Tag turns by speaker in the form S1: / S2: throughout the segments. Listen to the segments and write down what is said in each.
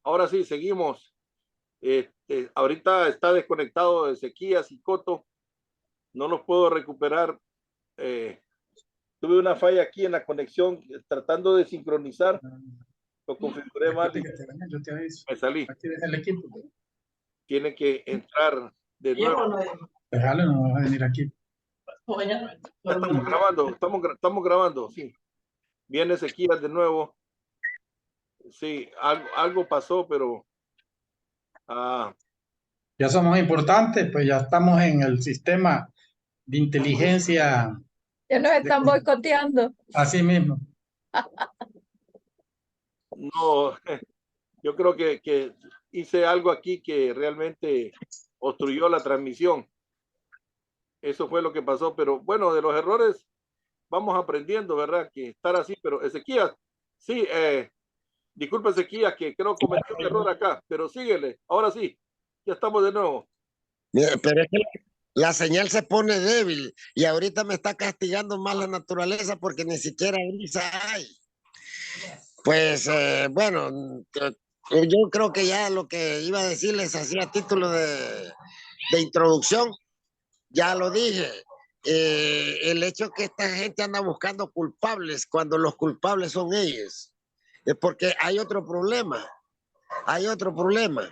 S1: Ahora sí, seguimos. Ahorita está desconectado de Ezequías y Coto. No los puedo recuperar. Eh, Tuve una falla aquí en la conexión, tratando de sincronizar. Lo configuré mal
S2: Después de
S1: y
S2: que te bañes, yo te aviso.
S1: me salí.
S2: Aquí deja el equipo.
S1: Tiene que entrar de nuevo.
S2: Déjalo, no vas a venir aquí.
S1: Ya estamos grabando, estamos grabando, sí. Viene Ezequías de nuevo. Sí, algo pasó, pero ah,
S2: Ya somos importantes, pues ya estamos en el sistema de inteligencia.
S3: Ya nos
S2: De,
S3: están boicoteando.
S2: así mismo.
S1: no, yo creo que hice algo aquí que realmente obstruyó la transmisión. Eso fue lo que pasó, pero bueno, de los errores vamos aprendiendo, ¿verdad? Que estar así, pero Ezequías, sí, disculpe Ezequías, que creo que cometí un error acá, pero síguele, ahora sí, ya estamos de nuevo.
S4: Mira, pero es que la señal se pone débil y ahorita me está castigando más la naturaleza porque ni siquiera brisa hay. Pues bueno, yo creo que ya lo que iba a decirles así a título de introducción, ya lo dije. El hecho que esta gente anda buscando culpables cuando los culpables son ellos, es porque hay otro problema, hay otro problema.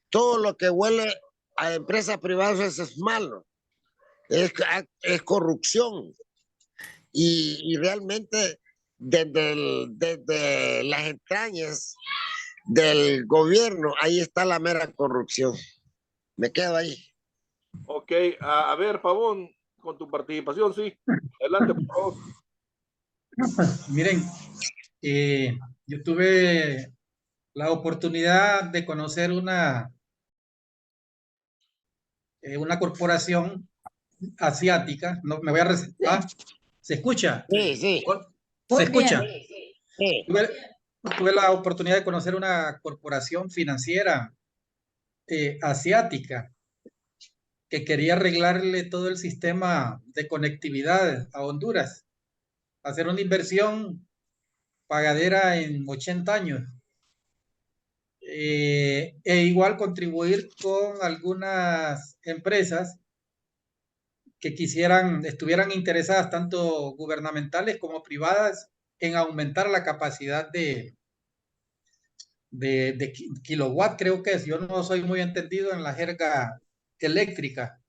S4: Todo lo que huele a empresas privadas es malo, es corrupción y realmente desde las entrañas del gobierno, ahí está la mera corrupción. Me quedo ahí.
S1: Ok, a ver, Pavón, con tu participación, sí. Adelante, por favor.
S2: Miren, yo tuve la oportunidad de conocer una corporación asiática. No, me voy a ¿se escucha?
S4: Sí, sí,
S2: ¿Se
S3: Muy
S2: escucha?
S3: bien.
S4: sí.
S2: Tuve la oportunidad de conocer una corporación financiera asiática que quería arreglarle todo el sistema de conectividad a Honduras, hacer una inversión pagadera en 80 años, e igual contribuir con algunas empresas que estuvieran interesadas, tanto gubernamentales como privadas, en aumentar la capacidad de kilowatt, creo que es. Yo no soy muy entendido en la jerga eléctrica.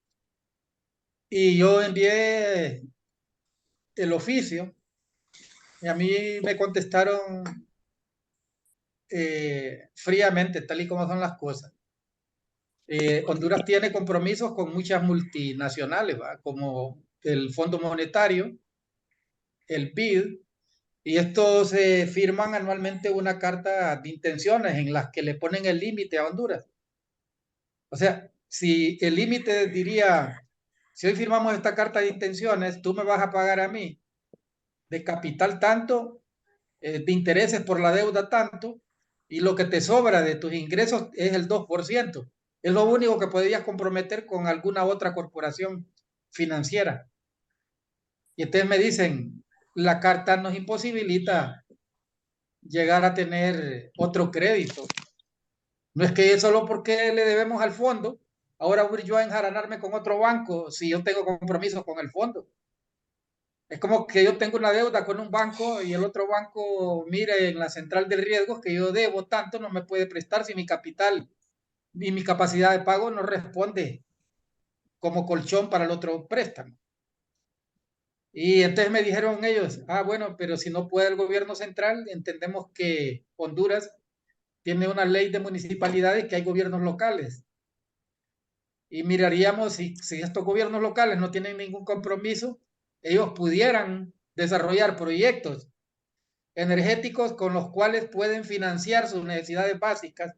S2: Y yo envié el oficio y a mí me contestaron fríamente, tal y como son las cosas. Honduras tiene compromisos con muchas multinacionales, ¿va? Como el Fondo Monetario, el BID, y estos firman anualmente una carta de intenciones en las que le ponen el límite a Honduras. O sea, si el límite diría, si hoy firmamos esta carta de intenciones, tú me vas a pagar a mí de capital tanto, de intereses por la deuda tanto, y lo que te sobra de tus ingresos es el 2%. Es lo único que podrías comprometer con alguna otra corporación financiera. Y entonces me dicen, la carta nos imposibilita llegar a tener otro crédito. No es que solo porque le debemos al fondo, ahora voy yo a enjaranarme con otro banco si yo tengo compromiso con el fondo. Es como que yo tengo una deuda con un banco y el otro banco mire en la central de riesgos que yo debo tanto, no me puede prestar si mi capital y mi capacidad de pago no responde como colchón para el otro préstamo. Y entonces me dijeron ellos, bueno, pero si no puede el gobierno central, entendemos que Honduras tiene una ley de municipalidades, que hay gobiernos locales. Y miraríamos si estos gobiernos locales no tienen ningún compromiso, ellos pudieran desarrollar proyectos energéticos con los cuales pueden financiar sus necesidades básicas,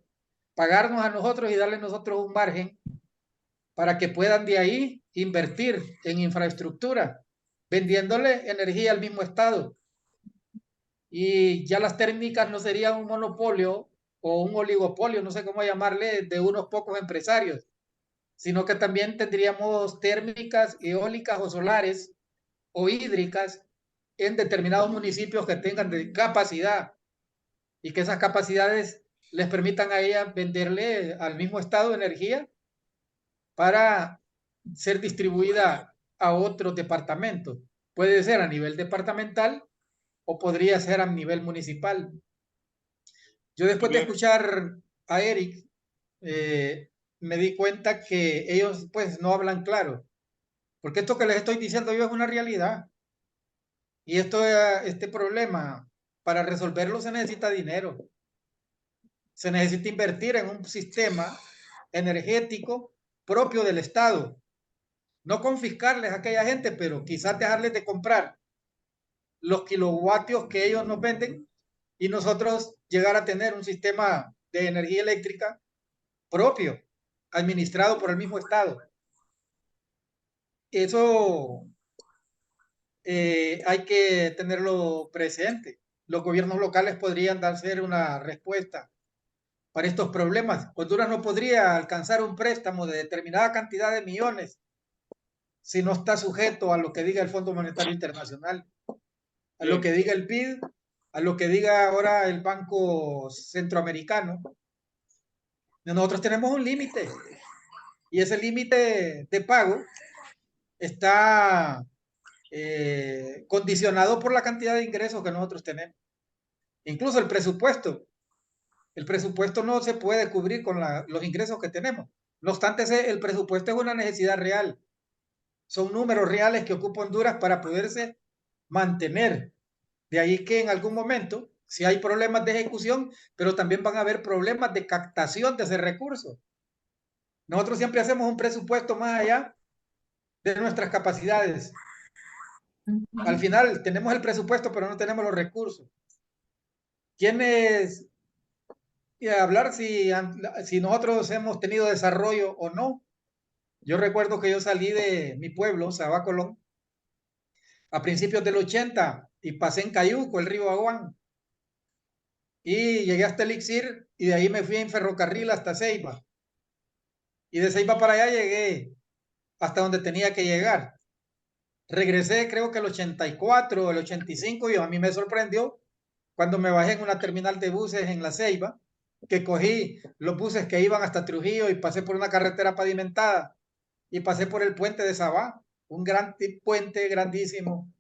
S2: pagarnos a nosotros y darle a nosotros un margen para que puedan de ahí invertir en infraestructura, vendiéndole energía al mismo Estado. Y ya las térmicas no serían un monopolio o un oligopolio, no sé cómo llamarle, de unos pocos empresarios, sino que también tendríamos térmicas, eólicas o solares o hídricas en determinados municipios que tengan de capacidad y que esas capacidades les permitan a ella venderle al mismo estado energía para ser distribuida a otros departamentos. Puede ser a nivel departamental o podría ser a nivel municipal. Yo después de escuchar a Eric, me di cuenta que ellos pues no hablan claro, porque esto que les estoy diciendo yo es una realidad. Y este problema, para resolverlo se necesita dinero. Se necesita invertir en un sistema energético propio del Estado. No confiscarles a aquella gente, pero quizás dejarles de comprar los kilovatios que ellos nos venden y nosotros llegar a tener un sistema de energía eléctrica propio, administrado por el mismo Estado. Eso hay que tenerlo presente. Los gobiernos locales podrían darse una respuesta para estos problemas. Honduras no podría alcanzar un préstamo de determinada cantidad de millones si no está sujeto a lo que diga el Fondo Monetario Internacional, a lo que diga el BID, a lo que diga ahora el Banco Centroamericano. Nosotros tenemos un límite y ese límite de pago está condicionado por la cantidad de ingresos que nosotros tenemos. Incluso el presupuesto no se puede cubrir con los ingresos que tenemos. No obstante, el presupuesto es una necesidad real. Son números reales que ocupa Honduras para poderse mantener. De ahí que en algún momento, si hay problemas de ejecución, pero también van a haber problemas de captación de ese recurso. Nosotros siempre hacemos un presupuesto más allá de nuestras capacidades. Al final tenemos el presupuesto, pero no tenemos los recursos. ¿Quiénes hablar si nosotros hemos tenido desarrollo o no? Yo recuerdo que yo salí de mi pueblo, Sabá Colón, a principios del 80 y pasé en Cayuco, el río Aguán. Y llegué hasta Elixir y de ahí me fui en ferrocarril hasta Ceiba. Y de Ceiba para allá llegué hasta donde tenía que llegar. Regresé creo que el 84 o el 85 y a mí me sorprendió cuando me bajé en una terminal de buses en La Ceiba, que cogí los buses que iban hasta Trujillo y pasé por una carretera pavimentada y pasé por el puente de Sabá, un gran puente grandísimo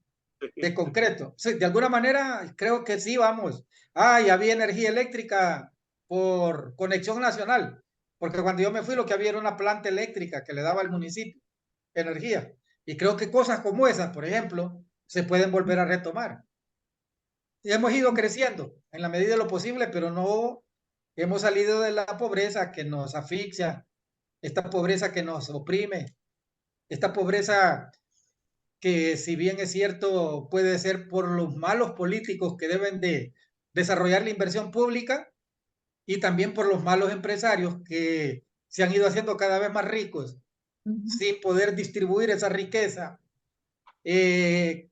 S2: de concreto. Sí, de alguna manera creo que sí, vamos. Y había energía eléctrica por conexión nacional, porque cuando yo me fui lo que había era una planta eléctrica que le daba al municipio energía. Y creo que cosas como esas, por ejemplo, se pueden volver a retomar. Y hemos ido creciendo en la medida de lo posible, pero no hemos salido de la pobreza que nos asfixia, esta pobreza que nos oprime, esta pobreza que si bien es cierto puede ser por los malos políticos que deben de desarrollar la inversión pública y también por los malos empresarios que se han ido haciendo cada vez más ricos sin poder distribuir esa riqueza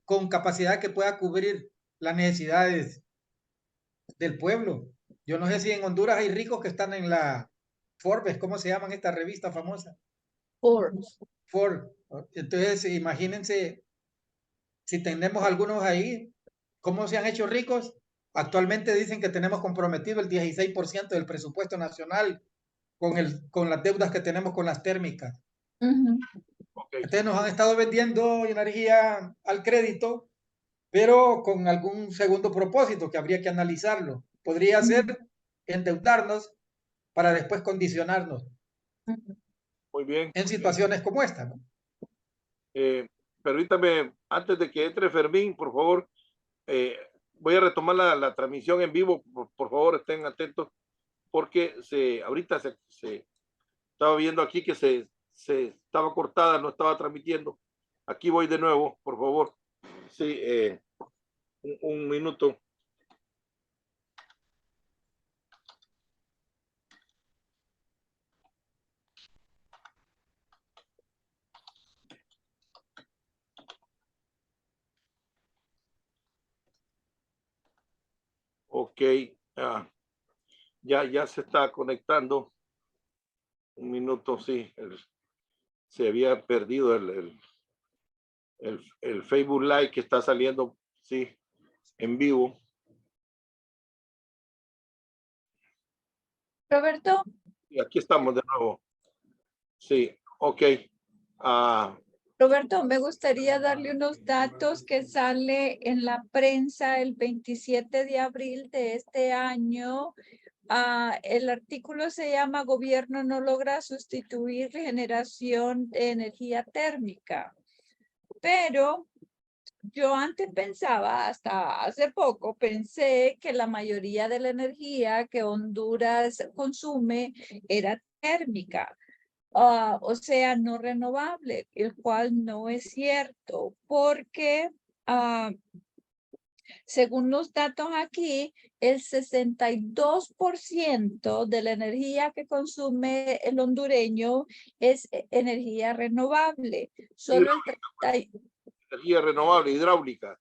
S2: con capacidad que pueda cubrir las necesidades del pueblo. Yo no sé si en Honduras hay ricos que están en la Forbes, ¿cómo se llaman esta revista famosa?
S3: Forbes.
S2: Forbes. Entonces, imagínense si tenemos algunos ahí, ¿cómo se han hecho ricos? Actualmente dicen que tenemos comprometido el 16% del presupuesto nacional con las deudas que tenemos con las térmicas. Entonces nos han estado vendiendo energía al crédito, pero con algún segundo propósito que habría que analizarlo. Podría ser endeudarnos para después condicionarnos.
S1: Muy bien.
S2: En situaciones como esta, ¿no?
S1: Permítame, antes de que entre Fermín, por favor, voy a retomar la transmisión en vivo. Por favor, estén atentos, porque ahorita se estaba viendo aquí que se estaba cortada, no estaba transmitiendo. Aquí voy de nuevo, por favor. Sí, un minuto. Ok, ya se está conectando. Un minuto, sí. Se había perdido el Facebook Live que está saliendo, sí, en vivo.
S3: Roberto.
S1: Y aquí estamos de nuevo. Sí, ok.
S3: Roberto, me gustaría darle unos datos que sale en la prensa el 27 de abril de este año. El artículo se llama Gobierno no logra sustituir generación de energía térmica. Pero yo antes pensaba, hasta hace poco, pensé que la mayoría de la energía que Honduras consume era térmica. O sea, no renovable, el cual no es cierto, porque según los datos aquí, el 62% de la energía que consume el hondureño es energía renovable. Solo el 30,
S1: energía renovable, hidráulica.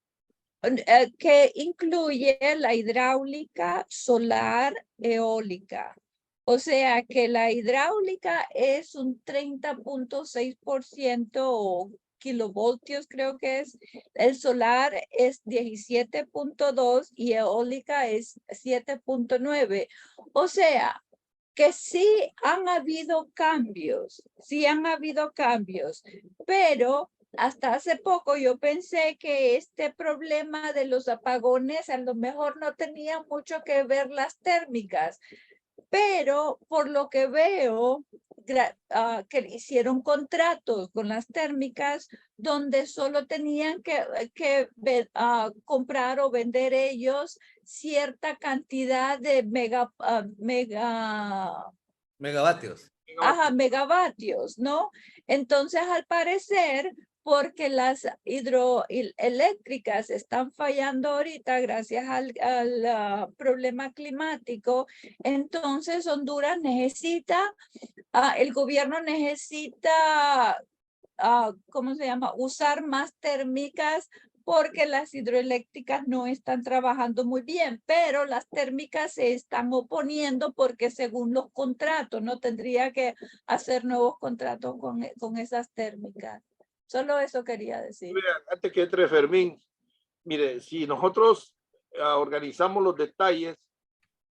S3: que incluye la hidráulica, solar, eólica. O sea que la hidráulica es un 30.6% o kilovoltios, creo que es. El solar es 17.2 y eólica es 7.9. O sea que sí han habido cambios, pero hasta hace poco yo pensé que este problema de los apagones a lo mejor no tenía mucho que ver las térmicas, pero por lo que veo que hicieron contratos con las térmicas donde solo tenían que comprar o vender ellos cierta cantidad de
S5: megavatios.
S3: Megavatios, ¿no? Entonces, al parecer, porque las hidroeléctricas están fallando ahorita gracias al problema climático, entonces Honduras necesita, el gobierno necesita, ¿cómo se llama? Usar más térmicas porque las hidroeléctricas no están trabajando muy bien, pero las térmicas se están oponiendo porque según los contratos no tendría que hacer nuevos contratos con esas térmicas. Solo eso quería decir.
S1: Mira, antes que entre Fermín, mire, si nosotros organizamos los detalles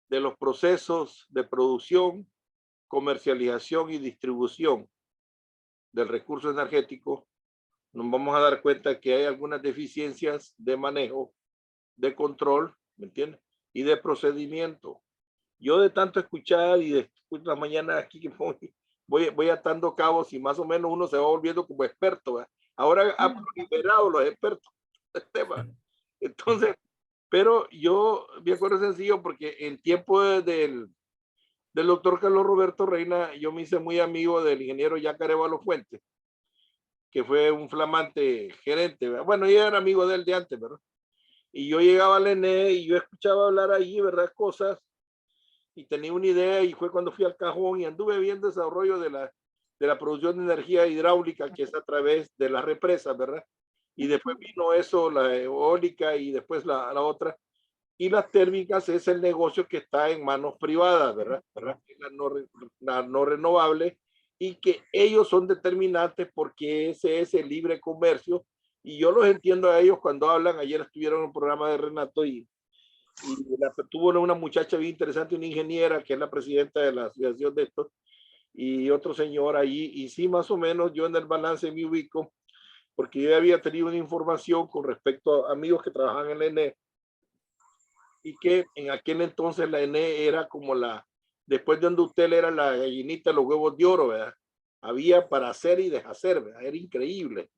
S1: de los procesos de producción, comercialización y distribución del recurso energético, nos vamos a dar cuenta que hay algunas deficiencias de manejo, de control, ¿me entiendes? Y de procedimiento. Yo de tanto escuchar y de la mañana aquí que voy atando cabos y más o menos uno se va volviendo como experto, ¿verdad? Ahora ha proliferado los expertos del tema. Entonces, pero yo me acuerdo sencillo porque en tiempo del doctor Carlos Roberto Reina, yo me hice muy amigo del ingeniero Yacarevalo Fuentes, que fue un flamante gerente, ¿verdad? Bueno, yo era amigo de él de antes, ¿verdad? Y yo llegaba al ENE y yo escuchaba hablar ahí, ¿verdad? Cosas, y tenía una idea, y fue cuando fui al Cajón y anduve viendo el desarrollo de la producción de energía hidráulica, que es a través de las represas, ¿verdad? Y después vino eso, la eólica, y después la otra. Y las térmicas es el negocio que está en manos privadas, ¿verdad? La no renovable, y que ellos son determinantes porque ese es el libre comercio. Y yo los entiendo a ellos cuando hablan. Ayer estuvieron en un programa de Renato y tuvo una muchacha bien interesante, una ingeniera que es la presidenta de la asociación de estos, y otro señor allí. Y sí, más o menos yo en el balance me ubico, porque yo había tenido una información con respecto a amigos que trabajan en la ENE, y que en aquel entonces la ENE era como después de donde usted era la gallinita, los huevos de oro, ¿verdad? Había para hacer y deshacer, ¿verdad? Era increíble.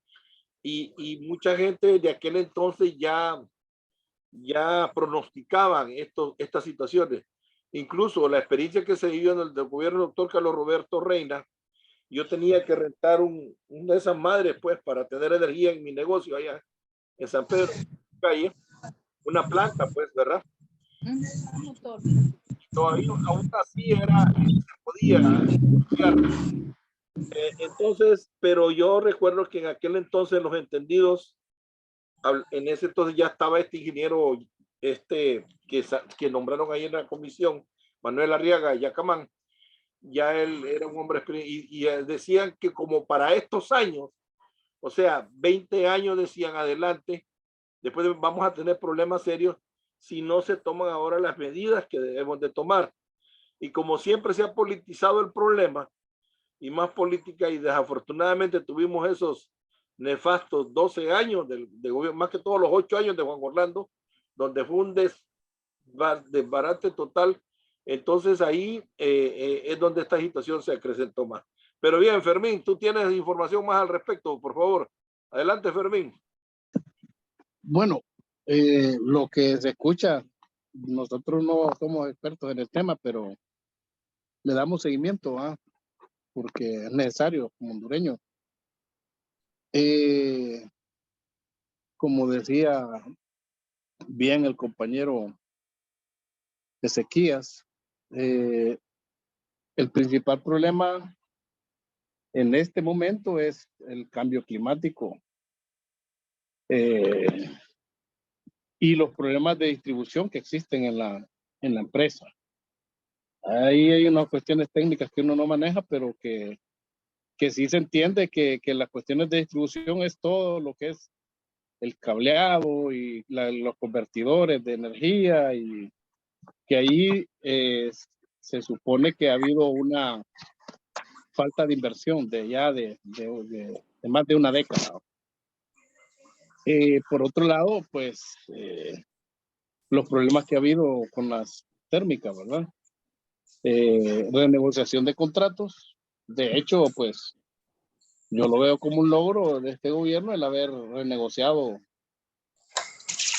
S1: Y mucha gente de aquel entonces ya pronosticaban estas situaciones. Incluso la experiencia que se vivió en el gobierno del doctor Carlos Roberto Reina, yo tenía que rentar una de esas madres, pues, para tener energía en mi negocio allá en San Pedro, calle, una planta, pues, ¿verdad? Todavía aún así se podía estudiar. Entonces, pero yo recuerdo que en aquel entonces los entendidos, en ese entonces ya estaba este ingeniero que nombraron ahí en la comisión, Manuel Arriaga Yacamán. Ya él era un hombre y decían que como para estos años, o sea, 20 años decían adelante, después vamos a tener problemas serios si no se toman ahora las medidas que debemos de tomar. Y como siempre se ha politizado el problema y más política, y desafortunadamente tuvimos esos nefastos 12 años de gobierno, más que todos los 8 años de Juan Orlando, donde fue un desbarate total. Entonces ahí es donde esta situación se acrecentó más. Pero bien, Fermín, tú tienes información más al respecto, por favor. Adelante, Fermín.
S6: Bueno, lo que se escucha, nosotros no somos expertos en el tema, pero le damos seguimiento, porque es necesario como hondureño. Como decía bien el compañero Ezequías, el principal problema en este momento es el cambio climático y los problemas de distribución que existen en la empresa. Ahí hay unas cuestiones técnicas que uno no maneja, pero que sí se entiende que las cuestiones de distribución es todo lo que es el cableado y los convertidores de energía, y que ahí se supone que ha habido una falta de inversión de más de una década. Por otro lado, pues los problemas que ha habido con las térmicas, ¿verdad? Renegociación de contratos. De hecho, pues yo lo veo como un logro de este gobierno el haber renegociado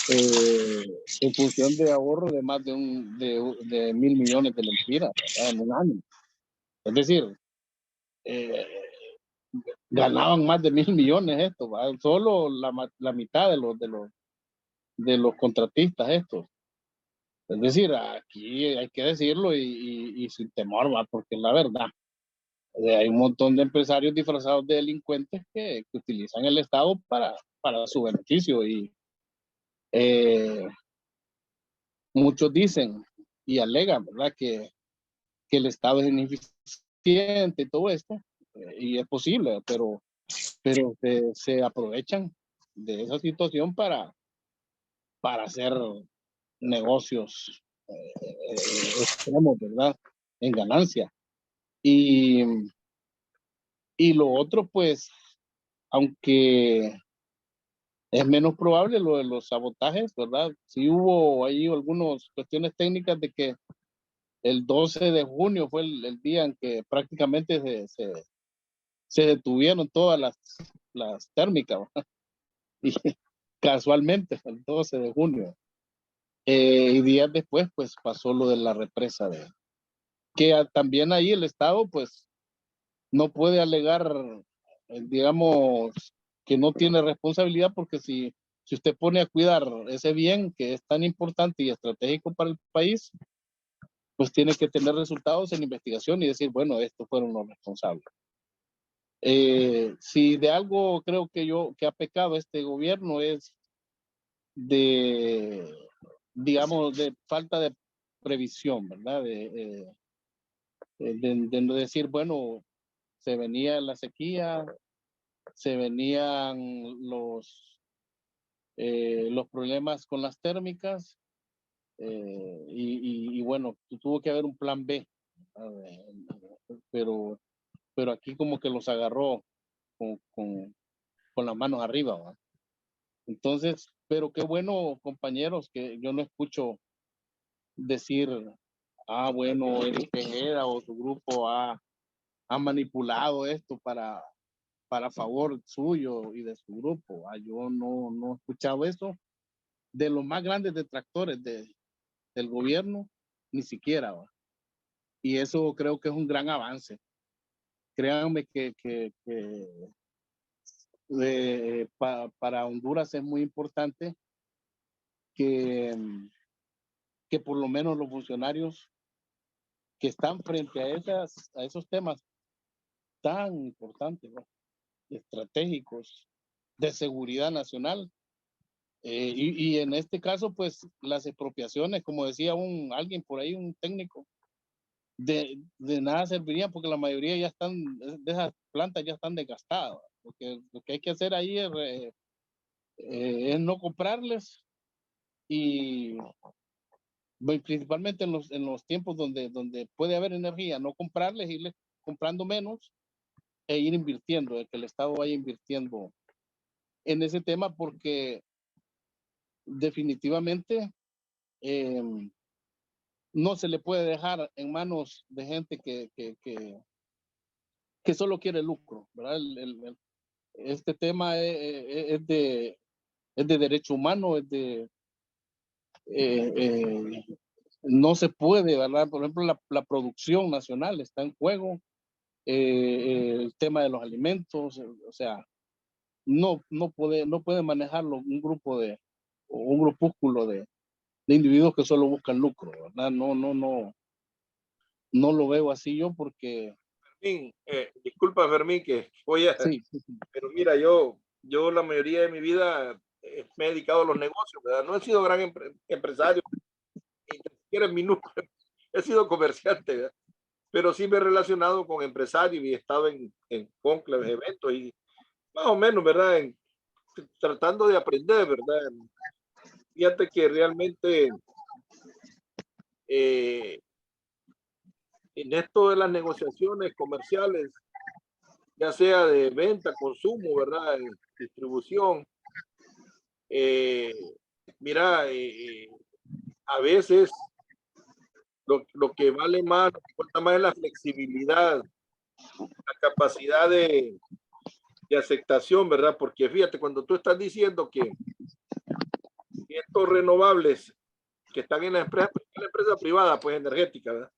S6: en función de ahorro de más de 1.000 millones de lempiras, ¿verdad? En un año. Es decir, ganaban más de 1.000 millones estos, ¿verdad? Solo la mitad de los contratistas estos. Es decir, aquí hay que decirlo y sin temor, ¿verdad? Porque es la verdad. Hay un montón de empresarios disfrazados de delincuentes que utilizan el Estado para su beneficio, y muchos dicen y alegan, ¿verdad? Que el Estado es ineficiente y todo esto, y es posible, pero se aprovechan de esa situación para hacer negocios extremos, ¿verdad? En ganancia. Y lo otro, pues, aunque es menos probable lo de los sabotajes, ¿verdad? Sí hubo ahí algunas cuestiones técnicas de que el 12 de junio fue el día en que prácticamente se detuvieron todas las térmicas, ¿verdad? Y casualmente el 12 de junio. Y días después, pues pasó lo de la represa, que también ahí el Estado, pues, no puede alegar, digamos, que no tiene responsabilidad, porque si usted pone a cuidar ese bien que es tan importante y estratégico para el país, pues tiene que tener resultados en investigación y decir, bueno, estos fueron los responsables. Si de algo creo que ha pecado este gobierno es digamos, de falta de previsión, ¿verdad? De no decir, bueno, se venía la sequía, se venían los problemas con las térmicas, y bueno, tuvo que haber un plan B, pero aquí como que los agarró con las manos arriba, ¿verdad? Entonces, pero qué bueno, compañeros, que yo no escucho decir, bueno, Eric Tejeda o tu grupo ha manipulado esto para favor suyo y de su grupo. Yo no he escuchado eso de los más grandes detractores del gobierno, ni siquiera, ¿va? Y eso creo que es un gran avance. Créanme que para Honduras es muy importante que por lo menos los funcionarios que están frente a esos temas tan importantes, ¿no? Estratégicos, de seguridad nacional, y en este caso, pues las expropiaciones, como decía alguien por ahí, un técnico, de nada servirían, porque la mayoría ya están, de esas plantas ya están desgastadas. Lo que hay que hacer ahí es no comprarles y principalmente en los tiempos donde puede haber energía, no comprarles, irles comprando menos e ir invirtiendo, que el Estado vaya invirtiendo en ese tema, porque definitivamente no se le puede dejar en manos de gente que solo quiere lucro, ¿verdad? Este tema es de derecho humano, no se puede, ¿verdad? Por ejemplo, la producción nacional está en juego, el tema de los alimentos, o sea, no puede manejarlo un grupo o un grupúsculo de individuos que solo buscan lucro, ¿verdad? No lo veo así yo porque...
S1: Fermín, disculpa Fermín que voy a...
S6: Sí.
S1: Pero mira, yo la mayoría de mi vida me he dedicado a los negocios, ¿verdad? No he sido gran empresario, ni siquiera en mi núcleo, he sido comerciante, ¿verdad? Pero sí me he relacionado con empresarios y he estado en cónclaves, eventos y más o menos, ¿verdad? Tratando de aprender, ¿verdad? Fíjate que realmente en esto de las negociaciones comerciales, ya sea de venta, consumo, ¿verdad? Distribución, mira, a veces lo que vale más, lo que cuenta más es la flexibilidad, la capacidad de aceptación, ¿verdad? Porque fíjate, cuando tú estás diciendo que estos renovables que están en la empresa privada, pues energética, ¿verdad?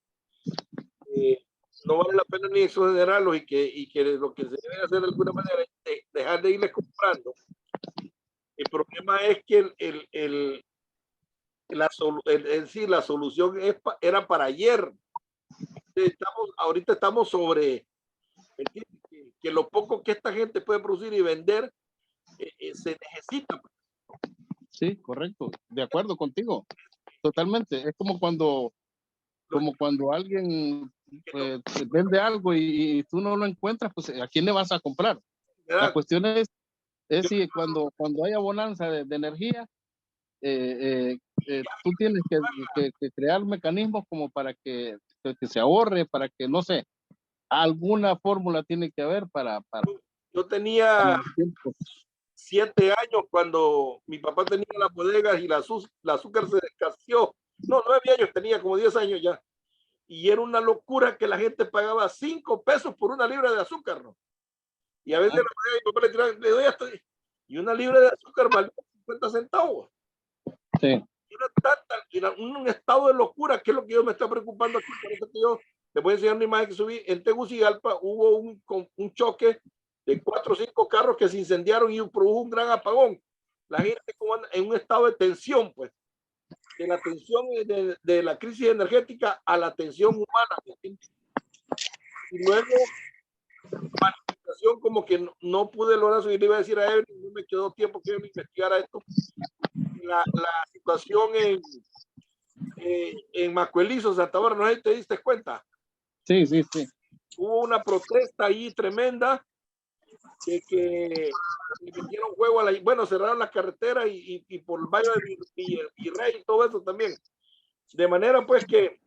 S1: No vale la pena ni exonerarlos y que lo que se debe hacer de alguna manera es dejar de irles comprando. El problema es que la solución era para ayer. Ahorita estamos sobre que lo poco que esta gente puede producir y vender se necesita.
S6: Sí, correcto. De acuerdo contigo. Totalmente. Es como cuando alguien pues, vende algo y tú no lo encuentras, pues ¿a quién le vas a comprar? La cuestión es si cuando haya bonanza de energía, tú tienes que crear mecanismos como para que se ahorre, para que, no sé, alguna fórmula tiene que haber para
S1: yo tenía 7 años cuando mi papá tenía las bodegas y la azúcar se escaseó. No, 9 años tenía, como 10 años ya. Y era una locura que la gente pagaba 5 pesos por una libra de azúcar, ¿no? Y a veces mi papá le tiraba, le doy hasta... Y una libra de azúcar valía 50 centavos.
S6: Sí.
S1: Era un estado de locura, que es lo que yo me está preocupando aquí. Por eso que yo les voy a enseñar una imagen que subí. En Tegucigalpa hubo un choque de 4 o 5 carros que se incendiaron y produjo un gran apagón. La gente en un estado de tensión, pues, de la tensión de la crisis energética a la tensión humana. Y luego, manifestación como que no pude lograr subir. Le iba a decir a Evelyn, no me quedó tiempo que investigara esto. La situación en Macuelizo, Santa Bárbara, no sé si te diste cuenta.
S6: Sí.
S1: Hubo una protesta ahí tremenda de que le metieron juego bueno, cerraron la carretera y por el Valle de Virrey y todo eso también. De manera pues que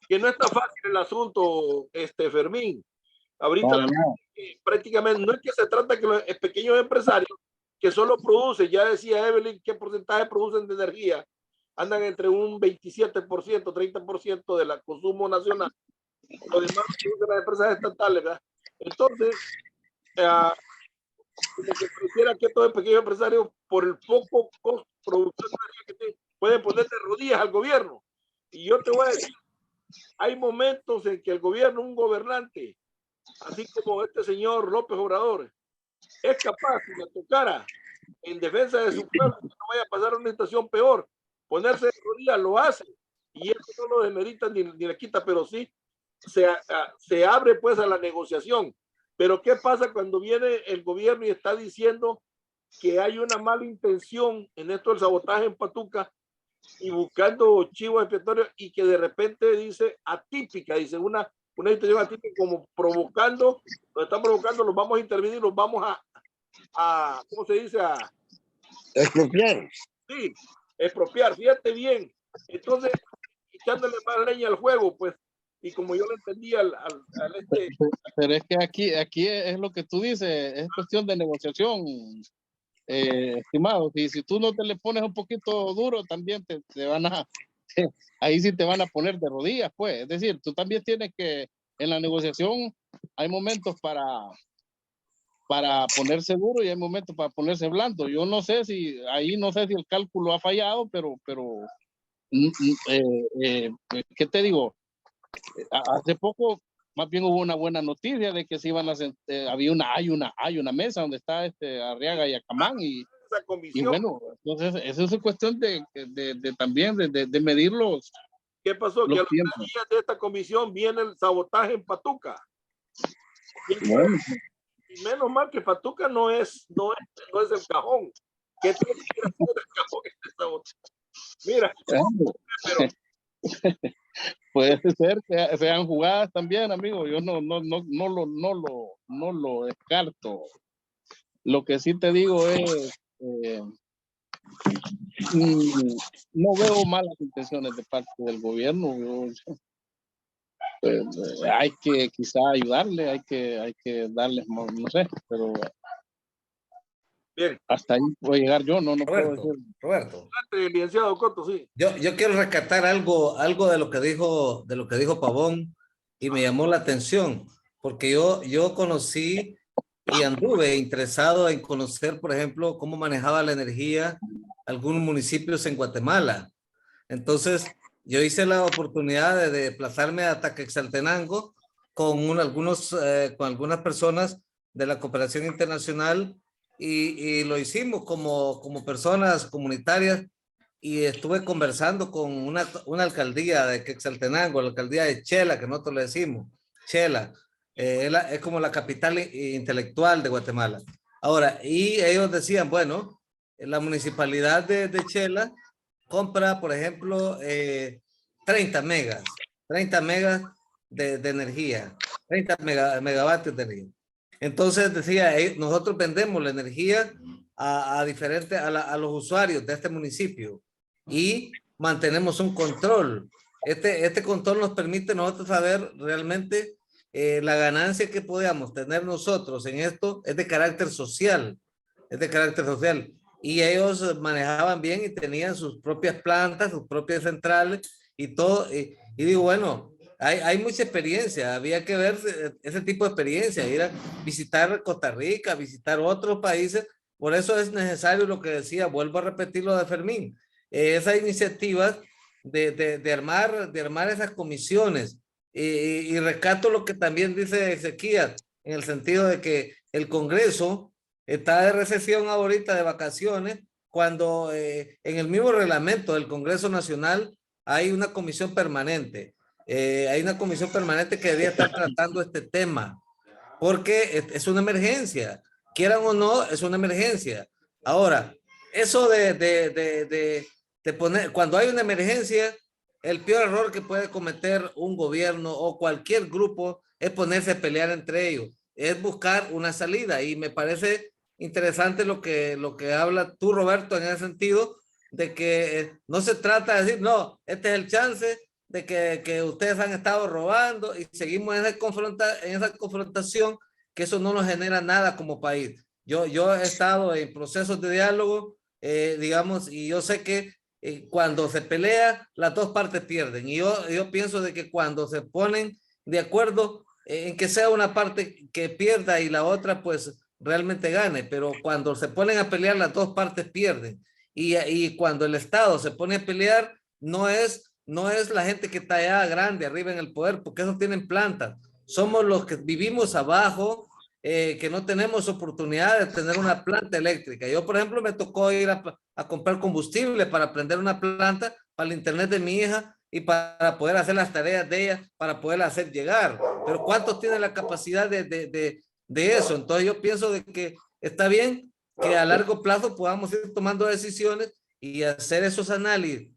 S1: no está fácil el asunto, Fermín. Ahorita prácticamente no es que se trata que los pequeños empresarios que solo producen, ya decía Evelyn, qué porcentaje producen de energía, andan entre un 27%, 30% del consumo nacional. Lo demás de las empresas estatales, ¿verdad? Entonces, como que pareciera que estos pequeños empresarios, por el poco producción de energía que tienen, pueden poner de rodillas al gobierno. Y yo te voy a decir, hay momentos en que el gobierno, un gobernante, así como este señor López Obrador, es capaz, si le tocara en defensa de su pueblo, que no vaya a pasar una situación peor, ponerse de rodillas, lo hace. Y eso no lo demerita ni le quita, pero sí se abre pues a la negociación. Pero ¿qué pasa cuando viene el gobierno y está diciendo que hay una mala intención en esto del sabotaje en Patuca y buscando chivos expiatorios y que de repente dice atípica, dice una situación atípica como provocando, lo están provocando, los vamos a intervenir, los vamos a ¿cómo se dice?
S4: Expropiar.
S1: Sí, expropiar, fíjate bien. Entonces, echándole más leña al fuego, pues, y como yo lo entendí
S6: Pero es que aquí es lo que tú dices, es cuestión de negociación, estimado. Y si tú no te le pones un poquito duro, también te van a, ahí sí te van a poner de rodillas, pues. Es decir, tú también tienes que, en la negociación, hay momentos para ponerse duro y hay momentos para ponerse blando. Yo no sé si, ahí no sé si el cálculo ha fallado, pero ¿qué te digo? Hace poco más bien hubo una buena noticia de que se iban a hay una mesa donde está Arriaga y Acamán y
S1: comisión.
S6: bueno, entonces eso es cuestión de también de medir los.
S1: ¿Qué pasó? Que a los 3
S6: tiempos.
S1: días de esta comisión viene el sabotaje en Patuca.
S6: Bueno.
S1: Y menos mal que Patuca no es el cajón. ¿Qué tiene que hacer el cajón este sabotaje? Mira, pero
S6: puede ser que sean jugadas también, amigo. Yo no lo descarto. Lo que sí te digo es no veo malas intenciones de parte del gobierno. Hay que quizá ayudarle, hay que darles, no sé, pero
S1: bien.
S6: Hasta ahí puedo llegar yo, no puedo decir.
S5: Roberto.
S1: Licenciado Coto, sí.
S5: Yo quiero rescatar algo de lo que dijo Pavón y me llamó la atención porque yo conocí y anduve interesado en conocer, por ejemplo, cómo manejaba la energía algunos municipios en Guatemala. Entonces, yo hice la oportunidad de desplazarme hasta Quetzaltenango con algunas personas de la cooperación internacional y lo hicimos como personas comunitarias y estuve conversando con una alcaldía de Quetzaltenango, la alcaldía de Chela, que nosotros le decimos, Chela, es como la capital intelectual de Guatemala. Ahora, y ellos decían, bueno, la municipalidad de Chela compra, por ejemplo, 30 megas de energía, 30 megavatios de energía. Entonces decía, nosotros vendemos la energía a los usuarios de este municipio y mantenemos un control. Este control nos permite nosotros saber realmente la ganancia que podamos tener nosotros en esto es de carácter social, y ellos manejaban bien y tenían sus propias plantas, sus propias centrales y todo. Y digo, bueno, hay mucha experiencia, había que ver ese tipo de experiencia, ir a visitar Costa Rica, visitar otros países. Por eso es necesario lo que decía, vuelvo a repetir lo de Fermín, esa iniciativa de armar esas comisiones. Y rescato lo que también dice Ezequiel, en el sentido de que el Congreso está de recesión ahorita, de vacaciones, cuando en el mismo reglamento del Congreso Nacional hay una comisión permanente. Hay una comisión permanente que debería estar tratando este tema, porque es una emergencia. Quieran o no, es una emergencia. Ahora, eso de poner, cuando hay una emergencia, el peor error que puede cometer un gobierno o cualquier grupo es ponerse a pelear entre ellos, es buscar una salida. Y me parece interesante lo que habla tú, Roberto, en ese sentido, de que no se trata de decir, no, este es el chance de que ustedes han estado robando y seguimos en esa confrontación, que eso no nos genera nada como país. Yo he estado en procesos de diálogo, digamos, y yo sé que cuando se pelea, las dos partes pierden. Y yo pienso de que cuando se ponen de acuerdo en que sea una parte que pierda y la otra pues realmente gane, pero cuando se ponen a pelear, las dos partes pierden. Y cuando el Estado se pone a pelear, no es la gente que está allá grande, arriba en el poder, porque esos tienen plantas. Somos los que vivimos abajo, que no tenemos oportunidad de tener una planta eléctrica. Yo, por ejemplo, me tocó ir a comprar combustible para prender una planta para el internet de mi hija y para poder hacer las tareas de ella, para poder hacer llegar. Pero ¿cuántos tienen la capacidad de eso? Entonces yo pienso de que está bien que a largo plazo podamos ir tomando decisiones y hacer esos análisis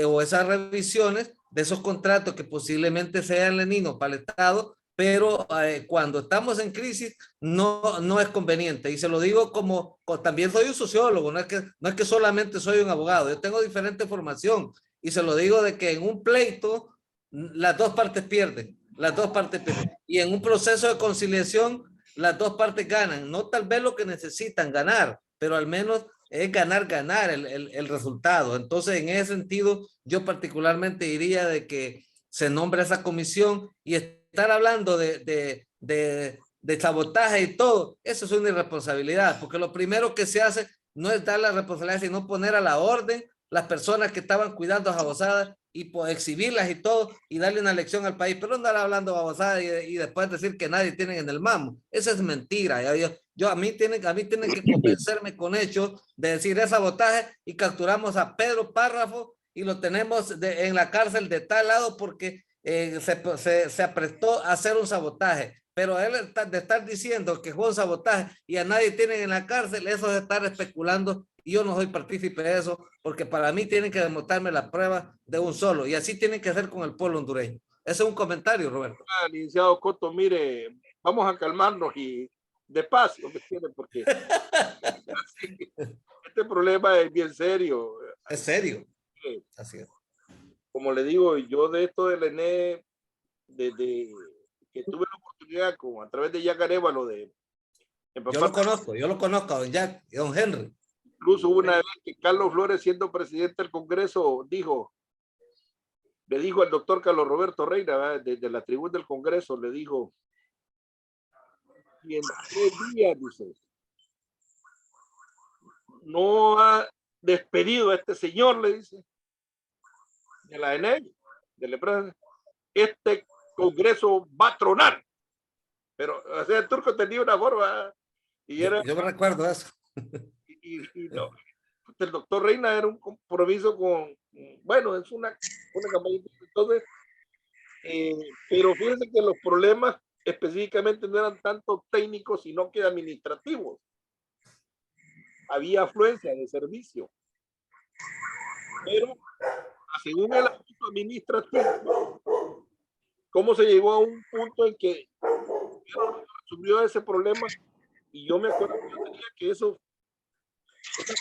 S5: o esas revisiones de esos contratos que posiblemente sean leninos para el Estado, pero cuando estamos en crisis no es conveniente. Y se lo digo como también soy un sociólogo, no es que solamente soy un abogado, yo tengo diferente formación y se lo digo de que en un pleito las dos partes pierden, y en un proceso de conciliación las dos partes ganan, no tal vez lo que necesitan ganar, pero al menos es ganar el resultado. Entonces, en ese sentido, yo particularmente diría de que se nombra esa comisión y estar hablando de sabotaje y todo, eso es una irresponsabilidad, porque lo primero que se hace no es dar la responsabilidad, sino poner a la orden las personas que estaban cuidando a babosadas y pues, exhibirlas y todo y darle una lección al país, pero no andar hablando babosadas y después decir que nadie tiene en el mamo. Eso es mentira. A mí tienen que convencerme con hechos de decir es sabotaje y capturamos a Pedro Párrafo y lo tenemos en la cárcel de tal lado porque se aprestó a hacer un sabotaje. Pero él de estar diciendo que fue un sabotaje y a nadie tienen en la cárcel, eso es estar especulando y yo no soy partícipe de eso, porque para mí tienen que demostrarme la prueba de un solo y así tienen que hacer con el pueblo hondureño. Ese es un comentario, Roberto.
S1: Licenciado Cotto, mire, vamos a calmarnos y despacio, porque este problema es bien serio.
S5: Es serio. Así es.
S1: Como le digo, yo de esto del ENE, desde que tuve la oportunidad a través de Jack Arévalo de
S5: yo lo conozco, a don Jack y don Henry.
S1: Incluso una vez que Carlos Flores, siendo presidente del Congreso, le dijo al doctor Carlos Roberto Reina, ¿verdad? Desde la tribuna del Congreso, le dijo, y en 3 días, dice, no ha despedido a este señor, le dice, de la ENE, de la empresa, este Congreso va a tronar. Pero, o sea, el turco tenía una forma, y era...
S5: Yo me recuerdo eso.
S1: Y no, el doctor Reina era un compromiso con, bueno, es una campaña. Entonces, pero fíjense que los problemas específicamente no eran tanto técnicos, sino que administrativos. Había afluencia de servicio. Pero, según el asunto administrativo, cómo se llegó a un punto en que resolvió ese problema, y yo me acuerdo que yo tenía que esa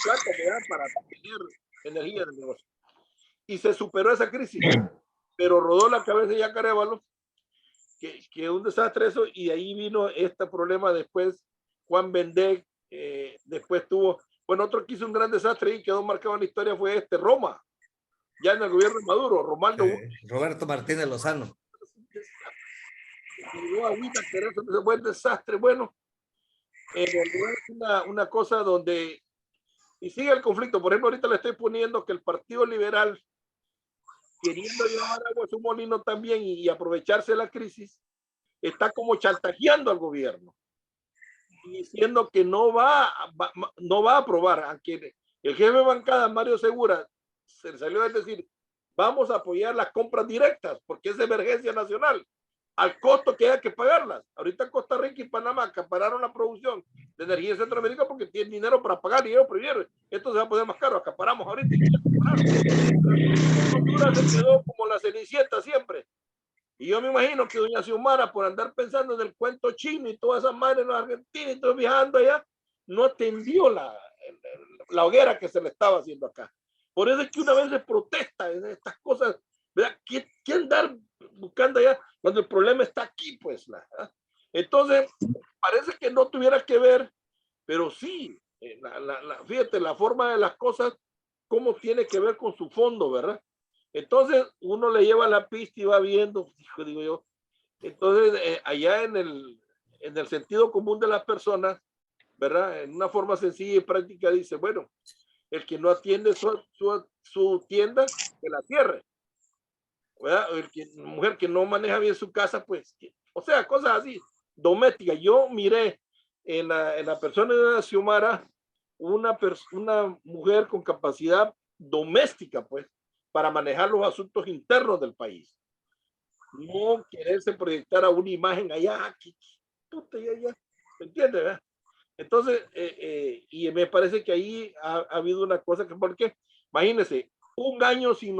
S1: plata me da para tener energía del negocio. Y se superó esa crisis, pero rodó la cabeza de Jack Arévalo, que un desastre eso, y ahí vino este problema después. Juan Vendée, después tuvo, bueno, otro que hizo un gran desastre y quedó marcado en la historia fue Roma, ya en el gobierno de Maduro,
S5: Roberto Martínez Lozano.
S1: Buen desastre. Bueno, en realidad es una cosa donde, y sigue el conflicto. Por ejemplo, ahorita le estoy poniendo que el Partido Liberal, queriendo llevar agua a su molino también y aprovecharse de la crisis, está como chantajeando al gobierno y diciendo que no va a aprobar, aunque el jefe de bancada, Mario Segura, se salió a decir, vamos a apoyar las compras directas porque es emergencia nacional, al costo que haya que pagarlas. Ahorita Costa Rica y Panamá acapararon la producción de energía en Centroamérica porque tienen dinero para pagar y ellos primero. Esto se va a poner más caro, acaparamos ahorita. Honduras se quedó como la Cenicienta siempre. Y yo me imagino que doña Xiomara, por andar pensando en el cuento chino y todas esas madres en Argentina y todo viajando allá, no atendió la hoguera que se le estaba haciendo acá. Por eso es que una vez se protesta en estas cosas, ¿verdad? ¿Qué andar buscando allá cuando el problema está aquí? Pues, entonces, parece que no tuviera que ver, pero sí, fíjate, la forma de las cosas, cómo tiene que ver con su fondo, ¿verdad? Entonces, uno le lleva la pista y va viendo, digo yo. Entonces, allá en el sentido común de las personas, ¿verdad? En una forma sencilla y práctica dice, bueno, el que no atiende su tienda, que la cierre. ¿Verdad? Mujer que no maneja bien su casa, pues, o sea, cosas así, domésticas. Yo miré en la persona de Xiomara una mujer con capacidad doméstica, pues, para manejar los asuntos internos del país. No quererse proyectar a una imagen allá, puta, ya, ¿me entiendes? ¿Verdad? Entonces, y me parece que ahí ha habido una cosa que, porque, imagínense, un año si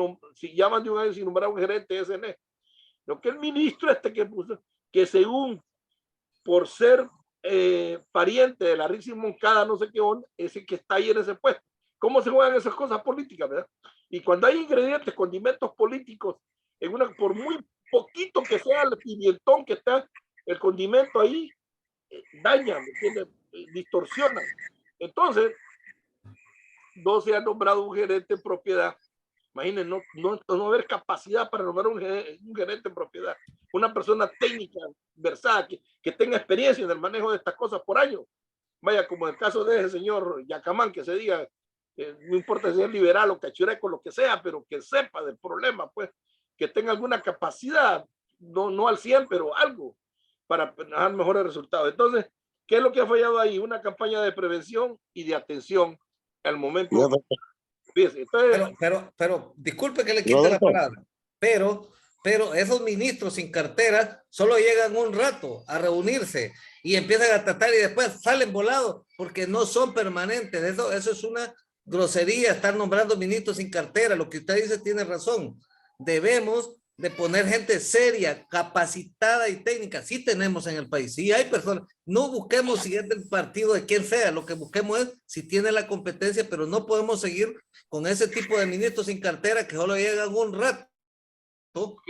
S1: llaman de un año sin nombrar un gerente de SN, lo que el ministro que puso, que según por ser pariente de la Ricci Moncada, no sé qué onda, es el que está ahí en ese puesto. ¿Cómo se juegan esas cosas políticas, verdad? Y cuando hay ingredientes, condimentos políticos, en una, por muy poquito que sea el pimentón que está el condimento ahí, daña, ¿me entiendes? Distorsiona. Entonces, no se ha nombrado un gerente en propiedad. Imaginen, no haber capacidad para nombrar un gerente en propiedad. Una persona técnica, versada, que tenga experiencia en el manejo de estas cosas por años. Vaya, como el caso de ese señor Yacamán, que se diga, no importa si es liberal o cachureco, lo que sea, pero que sepa del problema, pues, que tenga alguna capacidad, no al 100, pero algo, para dar mejores resultados. Entonces, ¿qué es lo que ha fallado ahí? Una campaña de prevención y de atención al momento.
S5: Entonces, pero disculpe que le quite la palabra, pero esos ministros sin cartera solo llegan un rato a reunirse y empiezan a tratar y después salen volados porque no son permanentes. Eso es una grosería, estar nombrando ministros sin cartera. Lo que usted dice tiene razón. Debemos de poner gente seria, capacitada y técnica. Sí tenemos en el país, sí hay personas. No busquemos si es del partido de quien sea, lo que busquemos es si tiene la competencia, pero no podemos seguir con ese tipo de ministros sin cartera que solo llegan un rato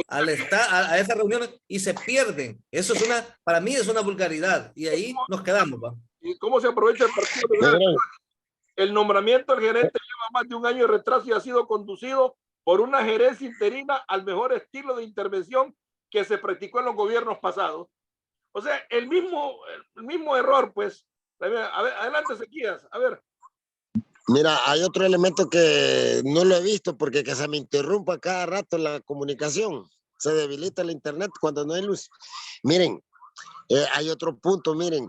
S5: al estar a esas reuniones y se pierden. Eso es para mí es una vulgaridad y ahí nos quedamos. ¿Va?
S1: ¿Y cómo se aprovecha el partido? El nombramiento del gerente lleva más de un año de retraso y ha sido conducido por una gerencia interina al mejor estilo de intervención que se practicó en los gobiernos pasados. O sea, el mismo error, pues. A ver, adelante, Ezequías, a ver.
S4: Mira, hay otro elemento que no lo he visto porque que se me interrumpa cada rato la comunicación. Se debilita el internet cuando no hay luz. Miren, hay otro punto, miren.